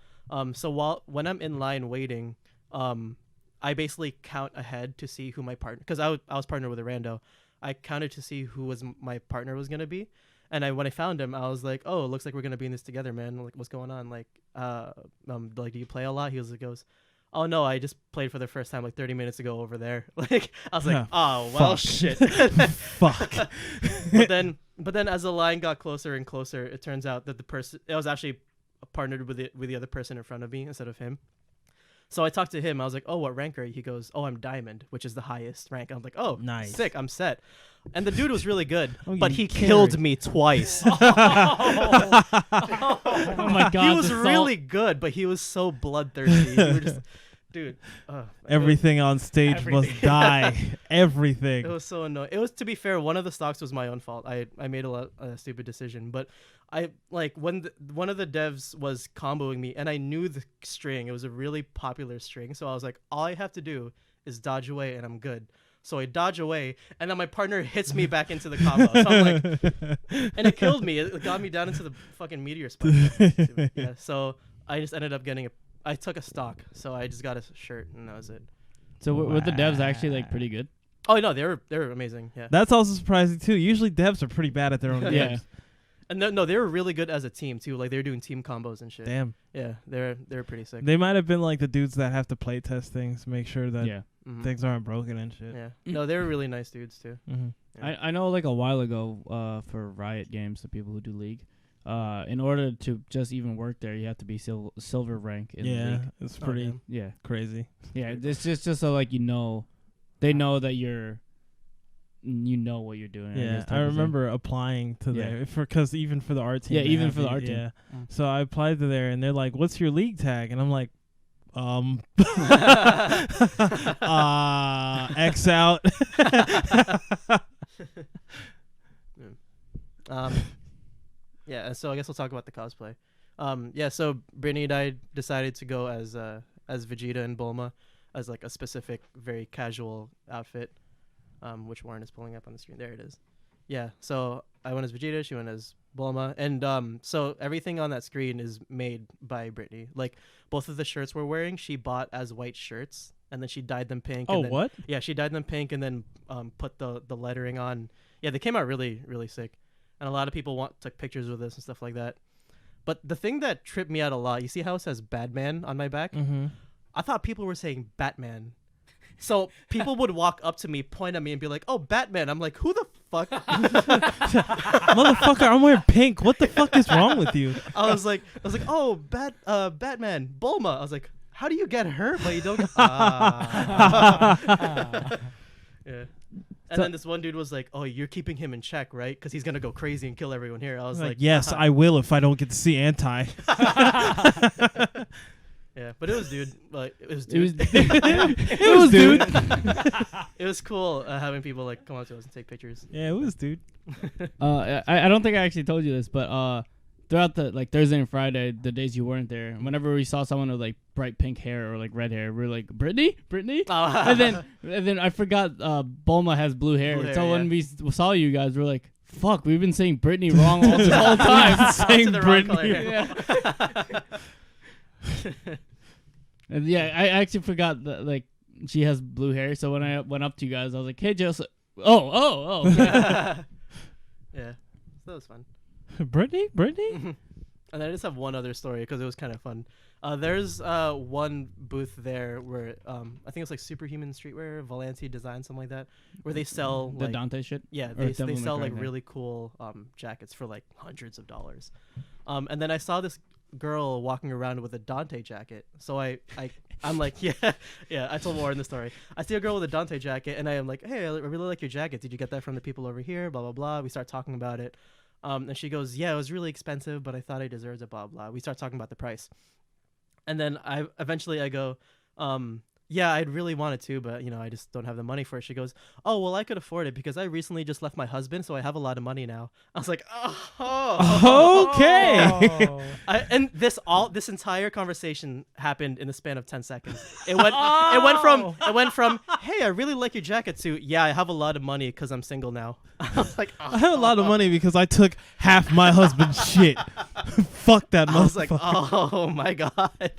C: So when I'm in line waiting, I basically count ahead to see who my partner, because I was partnered with a rando. I counted to see who my partner was gonna be, and when I found him, I was like, oh, it looks like we're gonna be in this together, man. Like, what's going on? Like, like, do you play a lot? He goes, oh no, I just played for the first time like 30 minutes ago over there. Like, I was like, oh well,
B: Fuck.
C: shit.
B: Fuck.
C: But then as the line got closer and closer, it turns out that it was actually partnered with the other person in front of me instead of him. So I talked to him. I was like, oh, what rank are you? He goes, oh, I'm diamond, which is the highest rank. I'm like, oh,
B: Nice.
C: sick. I'm set. And the dude was really good,
B: Oh,
C: but
B: you
C: he
B: carry.
C: killed me twice.
A: Oh my god,
C: He was
A: the salt.
C: really good, but he was so bloodthirsty. We were just, dude.
B: Everything on stage must die. Everything.
C: It was so annoying. It was, to be fair, one of the stocks was my own fault. I made a stupid decision, but I when one of the devs was comboing me, and I knew the string. It was a really popular string, so I was like, all I have to do is dodge away, and I'm good. So I dodge away, and then my partner hits me back into the combo. So I'm like, and it killed me. It got me down into the fucking meteor spike. Yeah. So I just ended up getting I took a stock, so I just got a shirt, and that was it.
A: So were the devs actually like pretty good?
C: Oh no, they were amazing. Yeah.
B: That's also surprising too. Usually devs are pretty bad at their own games.
A: Yeah.
C: And no, they were really good as a team too. Like, they were doing team combos and shit.
B: Damn.
C: Yeah, they're pretty sick.
B: They might have been like the dudes that have to play test things, make sure that
A: Yeah.
C: Mhm.
B: things aren't broken and shit.
C: Yeah. No, they were really nice dudes too.
B: Mm-hmm.
C: Yeah.
A: I know like a while ago for Riot Games, the people who do League, in order to just even work there, you have to be silver rank in the
B: Yeah,
A: league.
B: it's
C: Oh,
B: pretty
C: damn.
A: Yeah.
B: crazy.
A: Yeah, it's just so like they know that you know what you're doing.
B: Yeah,
A: guess, type
B: I
A: of thing.
B: remember applying to
A: Yeah.
B: there because even for the art team.
A: Yeah,
B: they
A: even
B: have
A: for the
B: you-
A: art team.
B: Yeah.
C: Mm.
B: So I applied to there, and they're like, "What's your league tag?" And I'm like, X out.
C: Yeah, so I guess we'll talk about the cosplay. Yeah, so Brittany and I decided to go as Vegeta and Bulma, as like a specific, very casual outfit, which Warren is pulling up on the screen. There it is. Yeah, so I went as Vegeta, she went as Bulma, and so everything on that screen is made by Brittany. Like, both of the shirts we're wearing, she bought as white shirts, and then she dyed them pink.
B: Oh,
C: and then,
B: what?
C: Yeah, she dyed them pink and then put the lettering on. Yeah, they came out really, really sick. And a lot of people took pictures with us and stuff like that. But the thing that tripped me out a lot, you see how it says Badman on my back?
B: Mm-hmm.
C: I thought people were saying Batman. So people would walk up to me, point at me, and be like, "Oh, Batman." I'm like, "Who the fuck?"
B: Motherfucker, I'm wearing pink. What the fuck is wrong with you?
C: I was like, "Oh, Batman, Bulma." I was like, "How do you get her, but you don't?" Yeah. And then this one dude was like, "Oh, you're keeping him in check, right? Because he's gonna go crazy and kill everyone here." I was like,
B: yes, I will if I don't get to see Anti.
C: Yeah, but it was dude. Like it was
A: It was
C: dude.
B: It was dude.
C: It was cool having people like come up to us and take pictures.
B: Yeah, it was dude.
A: I don't think I actually told you this, but throughout the like Thursday and Friday, the days you weren't there, whenever we saw someone with like bright pink hair or like red hair, we were like, Brittany, and then I forgot Bulma has blue hair.
C: Blue hair,
A: So when
C: yeah.
A: we saw you guys, we're like, fuck, we've been saying Brittany wrong all the whole time.
C: Saying the wrong color.
A: Yeah. And yeah, I actually forgot that like she has blue hair. So when I went up to you guys, I was like, hey, Joseph. Oh. Okay.
C: Yeah, so that was fun.
B: Brittany?
C: And I just have one other story because it was kind of fun. There's one booth there where I think it's like Superhuman Streetwear, Volanti Design, something like that, where they sell
A: The
C: like
A: Dante shit.
C: yeah,
A: Or
C: they
A: Devil May
C: sell
A: Cry
C: like
A: thing.
C: really cool jackets for like hundreds of dollars. And then I saw this girl walking around with a Dante jacket. So I'm like, yeah. I told Warren the story. I see a girl with a Dante jacket, and I am like, hey, I really like your jacket. Did you get that from the people over here? Blah blah blah. We start talking about it. And she goes, yeah, it was really expensive, but I thought I deserved it. Blah blah. We start talking about the price, and then I go, yeah, I'd really want it to, but I just don't have the money for it. She goes, oh, well, I could afford it because I recently just left my husband, so I have a lot of money now. I was like, oh,
B: Okay.
D: Oh.
C: and this entire conversation happened in the span of 10 seconds. It went from, hey, I really like your jacket to, yeah, I have a lot of money because I'm single now. I was like,
B: I have a lot of money because I took half my husband's shit. Fuck that
C: I was like,
B: motherfucker.
C: oh my god.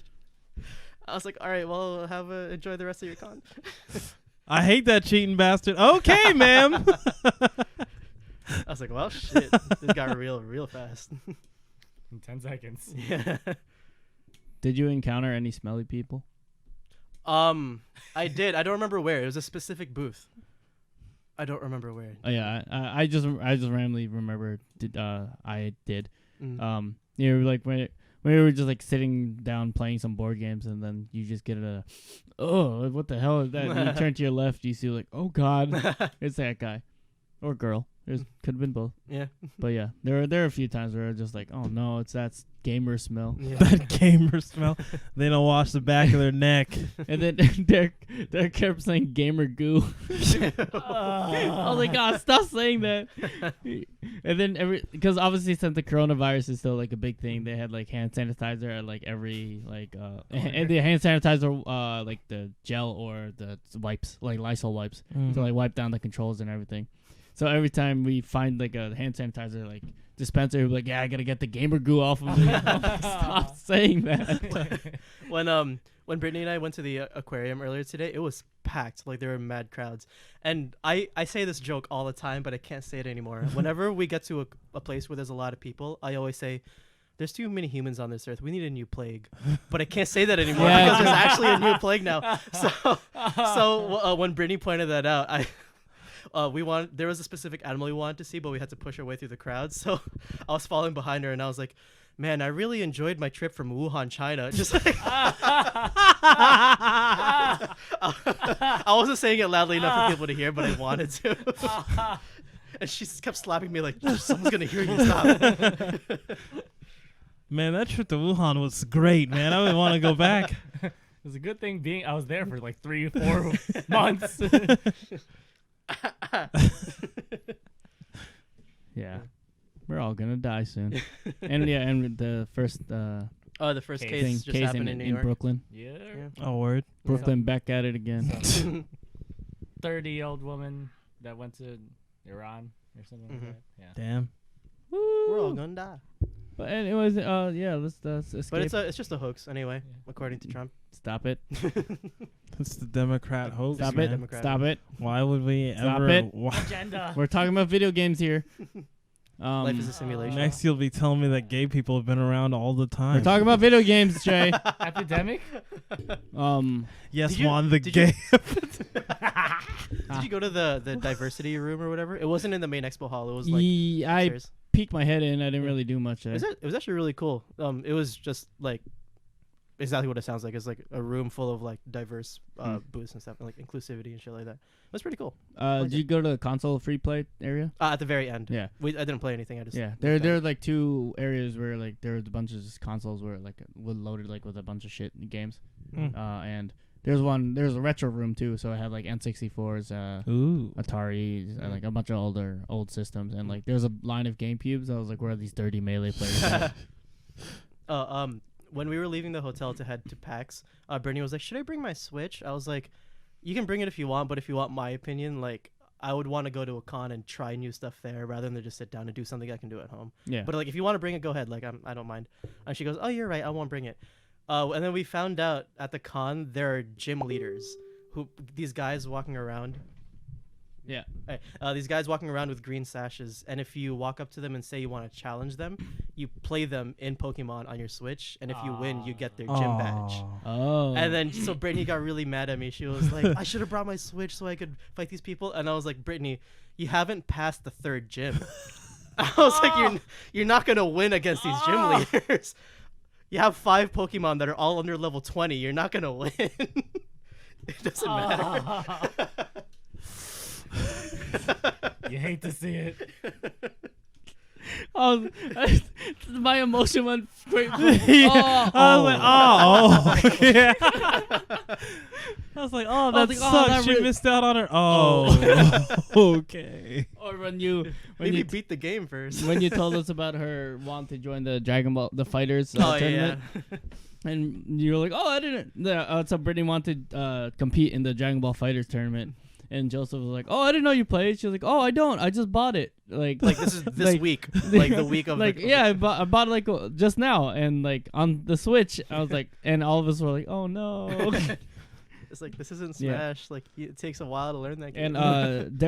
C: I was like, all right, well, enjoy the rest of your con.
B: I hate that cheating bastard. Okay, ma'am.
C: I was like, well, shit, this got real fast.
D: In 10 seconds.
C: Yeah.
A: Did you encounter any smelly people?
C: I did. I don't remember where. It was a specific booth. I don't remember where.
A: Oh yeah, I just randomly remember I did.
C: Mm.
A: Like when we were just like sitting down playing some board games, and then you just get what the hell is that? And you turn to your left, you see like, oh god, it's that guy or girl. It could have been both.
C: Yeah.
A: But yeah, there are a few times where it's just like, oh no, it's that gamer smell.
C: Yeah.
B: That gamer smell. They don't wash the back of their neck.
A: And then Derek kept saying gamer goo. I was like, God, stop saying that. And then because obviously since the coronavirus is still like a big thing, they had like hand sanitizer at like every like and the hand sanitizer like the gel or the wipes, like Lysol wipes, to like wipe down the controls and everything. So every time we find like a hand sanitizer like dispenser, we're like, yeah, I gotta get the gamer goo off of it. Stop saying that.
C: When Brittany and I went to the aquarium earlier today, it was packed. Like there were mad crowds. And I say this joke all the time, but I can't say it anymore. Whenever we get to a place where there's a lot of people, I always say, there's too many humans on this earth. We need a new plague. But I can't say that anymore because there's actually a new plague now. So when Brittany pointed that out, there was a specific animal we wanted to see, but we had to push our way through the crowd. So I was following behind her, and I was like, man, I really enjoyed my trip from Wuhan, China. Just like I wasn't saying it loudly enough for people to hear, but I wanted to. And she just kept slapping me like, someone's gonna hear you. Stop.
B: Man, that trip to Wuhan was great, man. I would want to go back.
D: It was a good thing I was there for like 3 or 4 months.
A: Yeah, we're all gonna die soon. And the first
C: The first
D: Case.
C: case just happened in New York.
A: Brooklyn.
D: Yeah.
B: Oh, word.
A: Brooklyn back at it again.
D: 30-year-old woman that went to Iran or something like that. Yeah.
B: Damn.
C: We're all gonna die.
A: But anyways, let's escape.
C: But it's just a hoax anyway, according to Trump.
A: Stop it.
B: It's the Democrat hoax.
A: Stop
B: man.
A: it.
C: Democrat.
A: Stop it.
B: Why would we
A: Stop
B: ever?
A: it.
D: Agenda.
A: We're talking about video games here.
C: Life is a simulation.
B: Next, you'll be telling me that gay people have been around all the time.
A: We're talking about video games, Jay.
D: Epidemic?
B: Yes,
C: Did you-
B: Juan, the
C: did you-
B: gay.
C: Did you go to the diversity room or whatever? It wasn't in the main expo hall. It was like
A: I
C: upstairs.
A: peeked my head in. I didn't really do much there.
C: It was actually really cool. It was just like exactly what it sounds like. It's like a room full of like diverse booths and stuff, and like inclusivity and shit like that. It was pretty cool.
A: Did you go to the console free play area?
C: At the very end.
A: Yeah.
C: I didn't play anything. I just
A: There
C: looked at
A: are
C: it.
A: like 2 areas where like there was a bunch of just consoles where like was loaded like with a bunch of shit in games. And there's a retro room too, so I had like N64s,
B: Ooh.
A: Ataris, like a bunch of old systems, and like there's a line of GameCubes. I was like, where are these dirty Melee players at?
C: When we were leaving the hotel to head to PAX, Brittany was like, "Should I bring my Switch?" I was like, "You can bring it if you want, but if you want my opinion, like I would want to go to a con and try new stuff there rather than just sit down and do something I can do at home.
A: Yeah.
C: But like if you want to bring it, go ahead. Like I don't mind." And she goes, "Oh, you're right. I won't bring it." And then we found out at the con there are gym leaders these guys walking around.
A: Yeah.
C: These guys walking around with green sashes, and if you walk up to them and say you want to challenge them, you play them in Pokemon on your Switch, and if you win, you get their gym badge.
A: Oh.
C: And then so Brittany got really mad at me. She was like, "I should have brought my Switch so I could fight these people." And I was like, "Brittany, you haven't passed the 3rd gym." I was like, "You're not gonna win against these gym leaders. You have 5 Pokemon that are all under level 20. You're not gonna win." It doesn't matter.
D: You hate to see it.
A: Oh, my emotion went straight.
B: I was like, oh, yeah. I was like, oh, that
A: like, oh,
B: sucks.
A: that
B: She
A: really-
B: missed out on her. Oh, okay.
A: Or when you
C: Maybe beat the game first.
A: when you told us about her want to join the Dragon Ball the Fighters
C: Oh
A: tournament,
C: yeah.
A: and you were like, "Oh, I didn't." So Brittany wanted to compete in the Dragon Ball Fighters tournament, and Joseph was like, "Oh, I didn't know you played." She was like, "Oh, I don't. I just bought it." Like
C: This is this
A: like-
C: week, like the week of
A: like
C: the,
A: yeah, I bought it like just now, and like on the Switch, I was like, and all of us were like, "Oh no."
C: It's like this isn't
A: Yeah.
C: Smash. Like it takes a while to learn that game.
A: And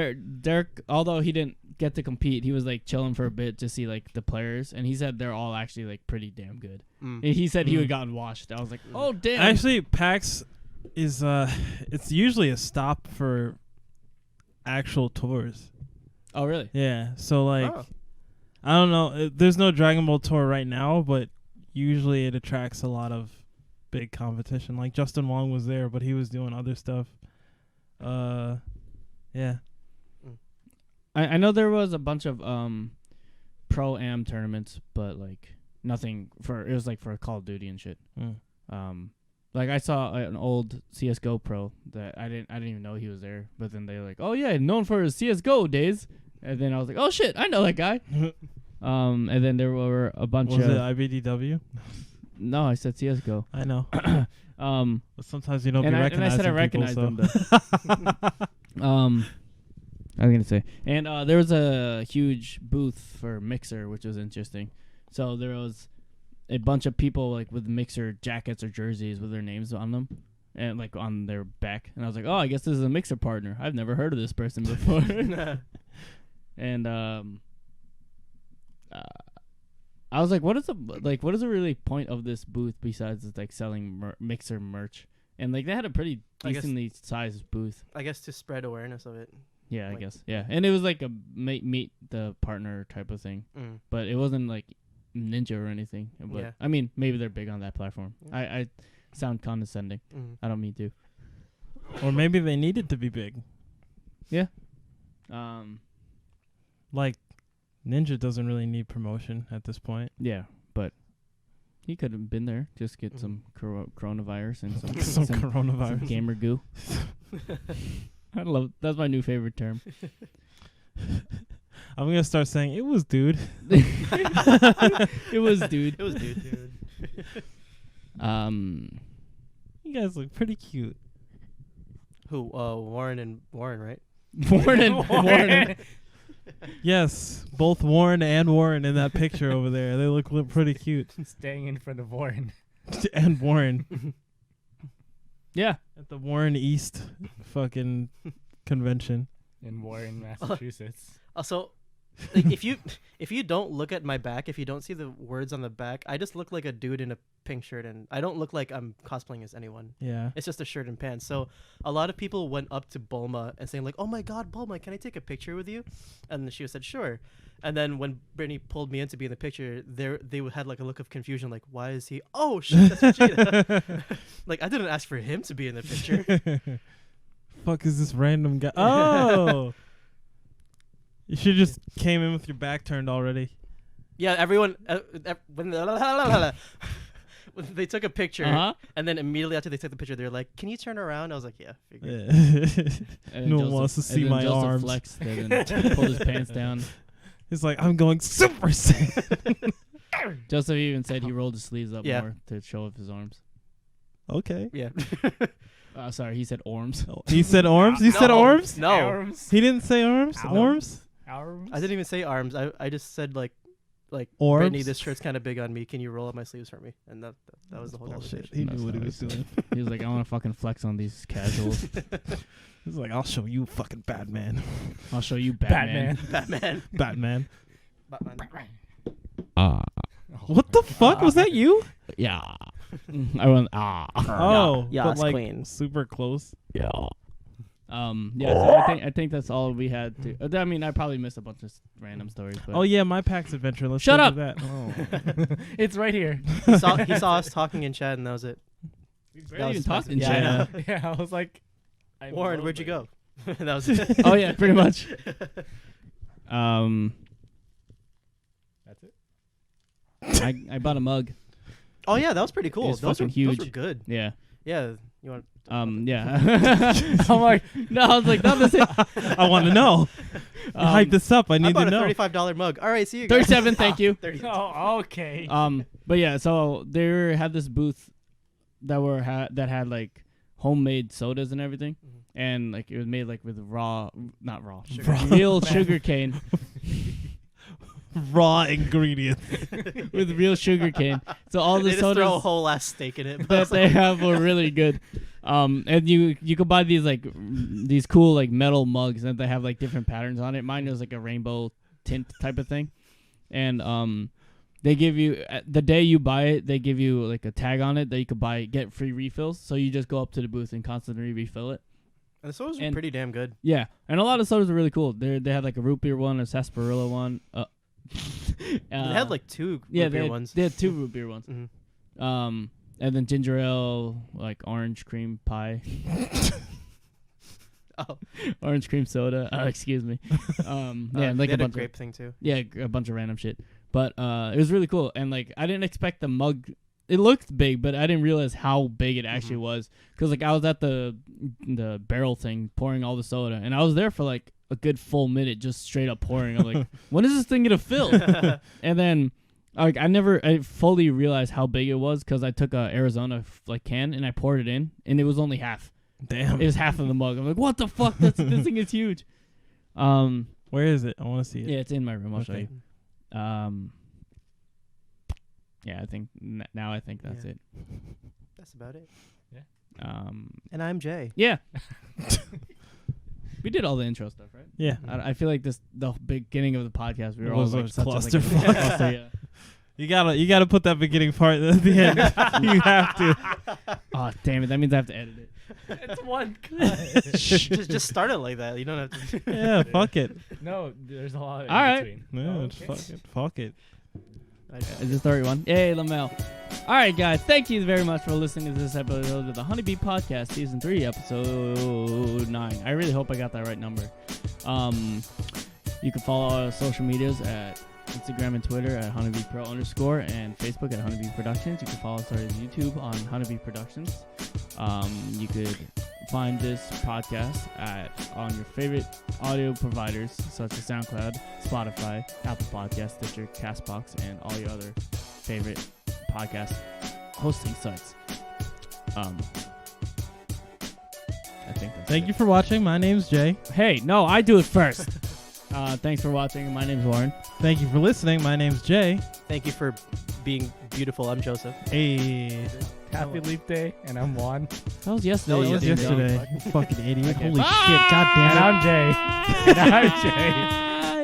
A: Derek, although he didn't get to compete, he was like chilling for a bit to see like the players, and he said they're all actually like pretty damn good.
C: Mm.
A: And he said he
B: Mm.
A: had gotten washed. I was like, oh damn.
B: Actually, PAX is it's usually a stop for actual tours.
A: Oh really?
B: Yeah. So like,
C: Oh.
B: I don't know. There's no Dragon Ball tour right now, but usually it attracts a lot of big competition. Like Justin Wong was there, but he was doing other stuff. Yeah.
A: I know there was a bunch of pro-am tournaments, but like nothing for it was like for Call of Duty and shit. Like I saw an old CS:GO pro that I didn't even know he was there, but then they were like, oh yeah, known for his CS:GO days, and then I was like, oh shit, I know that guy. And then there were a bunch
B: Was
A: of
B: it IBDW?
A: no, I said CS:GO.
B: I know. But sometimes you don't
A: And
B: be
A: I
B: recognizing
A: said I recognized
B: people,
A: them. I was gonna say, and there was a huge booth for Mixer, which was interesting. So there was a bunch of people like with Mixer jackets or jerseys with their names on them, and like on their back. And I was like, oh, I guess this is a Mixer partner. I've never heard of this person before. And I was like, what is the really point of this booth besides like selling Mixer merch? And like they had a pretty
C: I guess-
A: decently sized booth.
C: I guess to spread awareness of it.
A: Yeah, I
C: Like-
A: guess. Yeah, and it was like a meet the partner type of thing,
C: Mm.
A: but it wasn't like Ninja or anything. But
C: Yeah.
A: I mean, maybe they're big on that platform.
C: Yeah.
A: I sound condescending.
C: Mm.
A: I don't mean to.
B: or maybe they needed to be big. Like Ninja doesn't really need promotion at this point.
A: Yeah, but he could have been there. Just get
C: Mhm.
A: some coronavirus and some
B: Some
A: some
B: coronavirus.
A: gamer goo. I love that's my new favorite term.
B: I'm gonna start saying it was dude.
A: It was dude.
C: It was dude.
B: You guys look pretty cute.
C: Who? Warren, right?
A: Warren.
B: Yes, both Warren and Warren in that picture over there. They look pretty cute.
D: Staying in front of Warren.
B: And Warren
A: Yeah.
B: at the Warren East fucking convention.
D: In Warren, Massachusetts.
C: Also, like if you don't look at my back, if you don't see the words on the back, I just look like a dude in a pink shirt, and I don't look like I'm cosplaying as anyone.
B: Yeah.
C: It's just a shirt and pants. So a lot of people went up to Bulma and saying like, "Oh my God, Bulma, can I take a picture with you?" And she said, "Sure." And then when Brittany pulled me in to be in the picture, they had like a look of confusion, like, "Why is he? Oh shit, that's Vegeta." Like I didn't ask for him to be in the picture.
B: Fuck is this random guy? Oh. You should just came in with your back turned already.
C: Yeah, everyone when they took a picture, and then immediately after they took the picture, they're like, "Can you turn around?" I was like, "Yeah."
B: No one wants to see my
A: Joseph
B: arms.
A: flexed and then pulled his pants down.
B: It's like I'm going Super Saiyan.
A: Joseph even said he rolled his sleeves up
C: Yeah.
A: more to show off his arms.
B: Okay.
C: Yeah.
A: Sorry, he said arms.
B: He said arms. You said arms.
C: No,
D: Arms.
B: He didn't say arms.
D: Arms.
B: Arms.
D: Arms.
C: I didn't even say arms. I just said like
B: Orbs?
C: Brittany, this shirt's kind of big on me. Can you roll up my sleeves for me? And that was the whole
B: Bullshit.
C: conversation.
B: He
A: That's
B: knew what he
A: not
B: was
A: what he
B: doing.
A: He was like, I want to fucking flex on these casuals.
B: He's like, I'll show you, fucking Batman.
A: I'll show you Batman.
C: Batman.
B: Batman.
C: Batman.
B: What the fuck was that? You?
A: Yeah. I went
B: Oh,
C: Yeah,
B: but like
C: queen.
B: super close.
A: Yeah. Yeah, so I think that's all we had to. I mean, I probably missed a bunch of random stories. But
B: Oh yeah, my PAX adventure. Let's
A: Shut
B: go
A: up!
B: do that. Oh.
D: It's right here.
C: He saw us talking in chat, and that was it.
A: we
C: That
A: barely
C: was
A: even
C: his
A: talked in
C: message. Yeah,
A: chat.
D: Yeah, I was like,
C: Warren, where'd you go? That was it.
A: Oh yeah, pretty much. Um,
D: That's it.
A: I bought a mug.
C: Oh yeah, that was pretty cool.
A: It's
C: Those
A: fucking
C: were
A: huge.
C: good.
A: Yeah.
C: Yeah, you want?
A: Yeah. I'm like, no, I was like, no, that's it.
B: I want to know. Hype this up. I
C: I
B: need
C: bought
B: to know.
C: a $35 mug. All right, see you guys.
A: 37, thank you.
C: 30.
D: Oh, okay.
A: But yeah, so they had this booth that that had like homemade sodas and everything, and like it was made like with not raw, real sugar cane.
B: Raw ingredients.
A: With real sugar cane. So all the
C: They just throw a
A: sodas
C: whole ass steak in it.
A: that they have were really good. And you could buy these like these cool like metal mugs and they have like different patterns on it. Mine was like a rainbow tint type of thing. And they give you the day you buy it, they give you like a tag on it that you could get free refills. So you just go up to the booth and constantly refill it.
C: And the sodas were pretty damn good.
A: Yeah, and a lot of sodas were really cool. They had like a root beer one, a sarsaparilla one.
C: They had like two root beer ones.
A: They had two root beer ones.
C: Mhm.
A: And then ginger ale, like orange cream pie.
C: Oh,
A: Orange cream soda. Excuse me. Yeah, like
C: they
A: a
C: had
A: bunch
C: grape thing too.
A: Yeah, a bunch of random shit. But it was really cool, and like I didn't expect the mug. It looked big, but I didn't realize how big it actually was. Cause like I was at the barrel thing pouring all the soda, and I was there for like a good full minute, just straight up pouring. I'm like, when is this thing gonna fill? And then like I fully realized how big it was because I took a Arizona like can and I poured it in, and it was only half.
B: Damn.
A: It was half of the mug. I'm like, what the fuck? This thing is huge.
B: Where is it? I want to see it.
A: Yeah, it's in my room. I'll show
B: Okay.
A: you. Yeah, I think now I think that's
C: Yeah.
A: it.
C: That's about it.
A: Um,
C: And I'm Jay.
A: yeah. We did all the intro stuff, right?
B: Yeah.
A: I feel like the beginning of the podcast we were all
B: Was
A: like
B: a
A: such
B: clusterfuck.
A: a cluster, yeah.
B: You gotta put that beginning part at the end. You have to.
A: Oh damn it! That means I have to edit it.
D: It's one cut.
C: just start it like that. You don't have to.
B: Yeah, fuck it.
D: No, there's a lot in
A: All right.
D: between.
B: Yeah,
D: Oh,
B: just
D: okay.
B: fuck it. Fuck it.
A: Is this the right one? Yay, Lamel. All right, guys. Thank you very much for listening to this episode of the Honeybee Podcast, Season 3, Episode 9. I really hope I got that right number. You can follow our social medias at Instagram and Twitter at honeybeepro_ and Facebook at Honeybee Productions. You can follow us on YouTube on Honeybee Productions. You could find this podcast on your favorite audio providers such as SoundCloud, Spotify, Apple Podcasts, Stitcher, Castbox, and all your other favorite podcast hosting sites. I think that's
B: Thank
A: it.
B: you for watching. My name's Jay.
A: Hey, no, I do it first. Thanks for watching. My name's Warren.
B: Thank you for listening. My name's Jay.
C: Thank you for being beautiful. I'm Joseph.
B: Hey.
D: Happy Leap Day, and I'm Juan.
A: That was yesterday.
C: That was
B: Yesterday. You fucking idiot.
A: Okay.
B: Holy shit. God damn
D: And
B: it.
D: I'm Jay. And I'm Jay.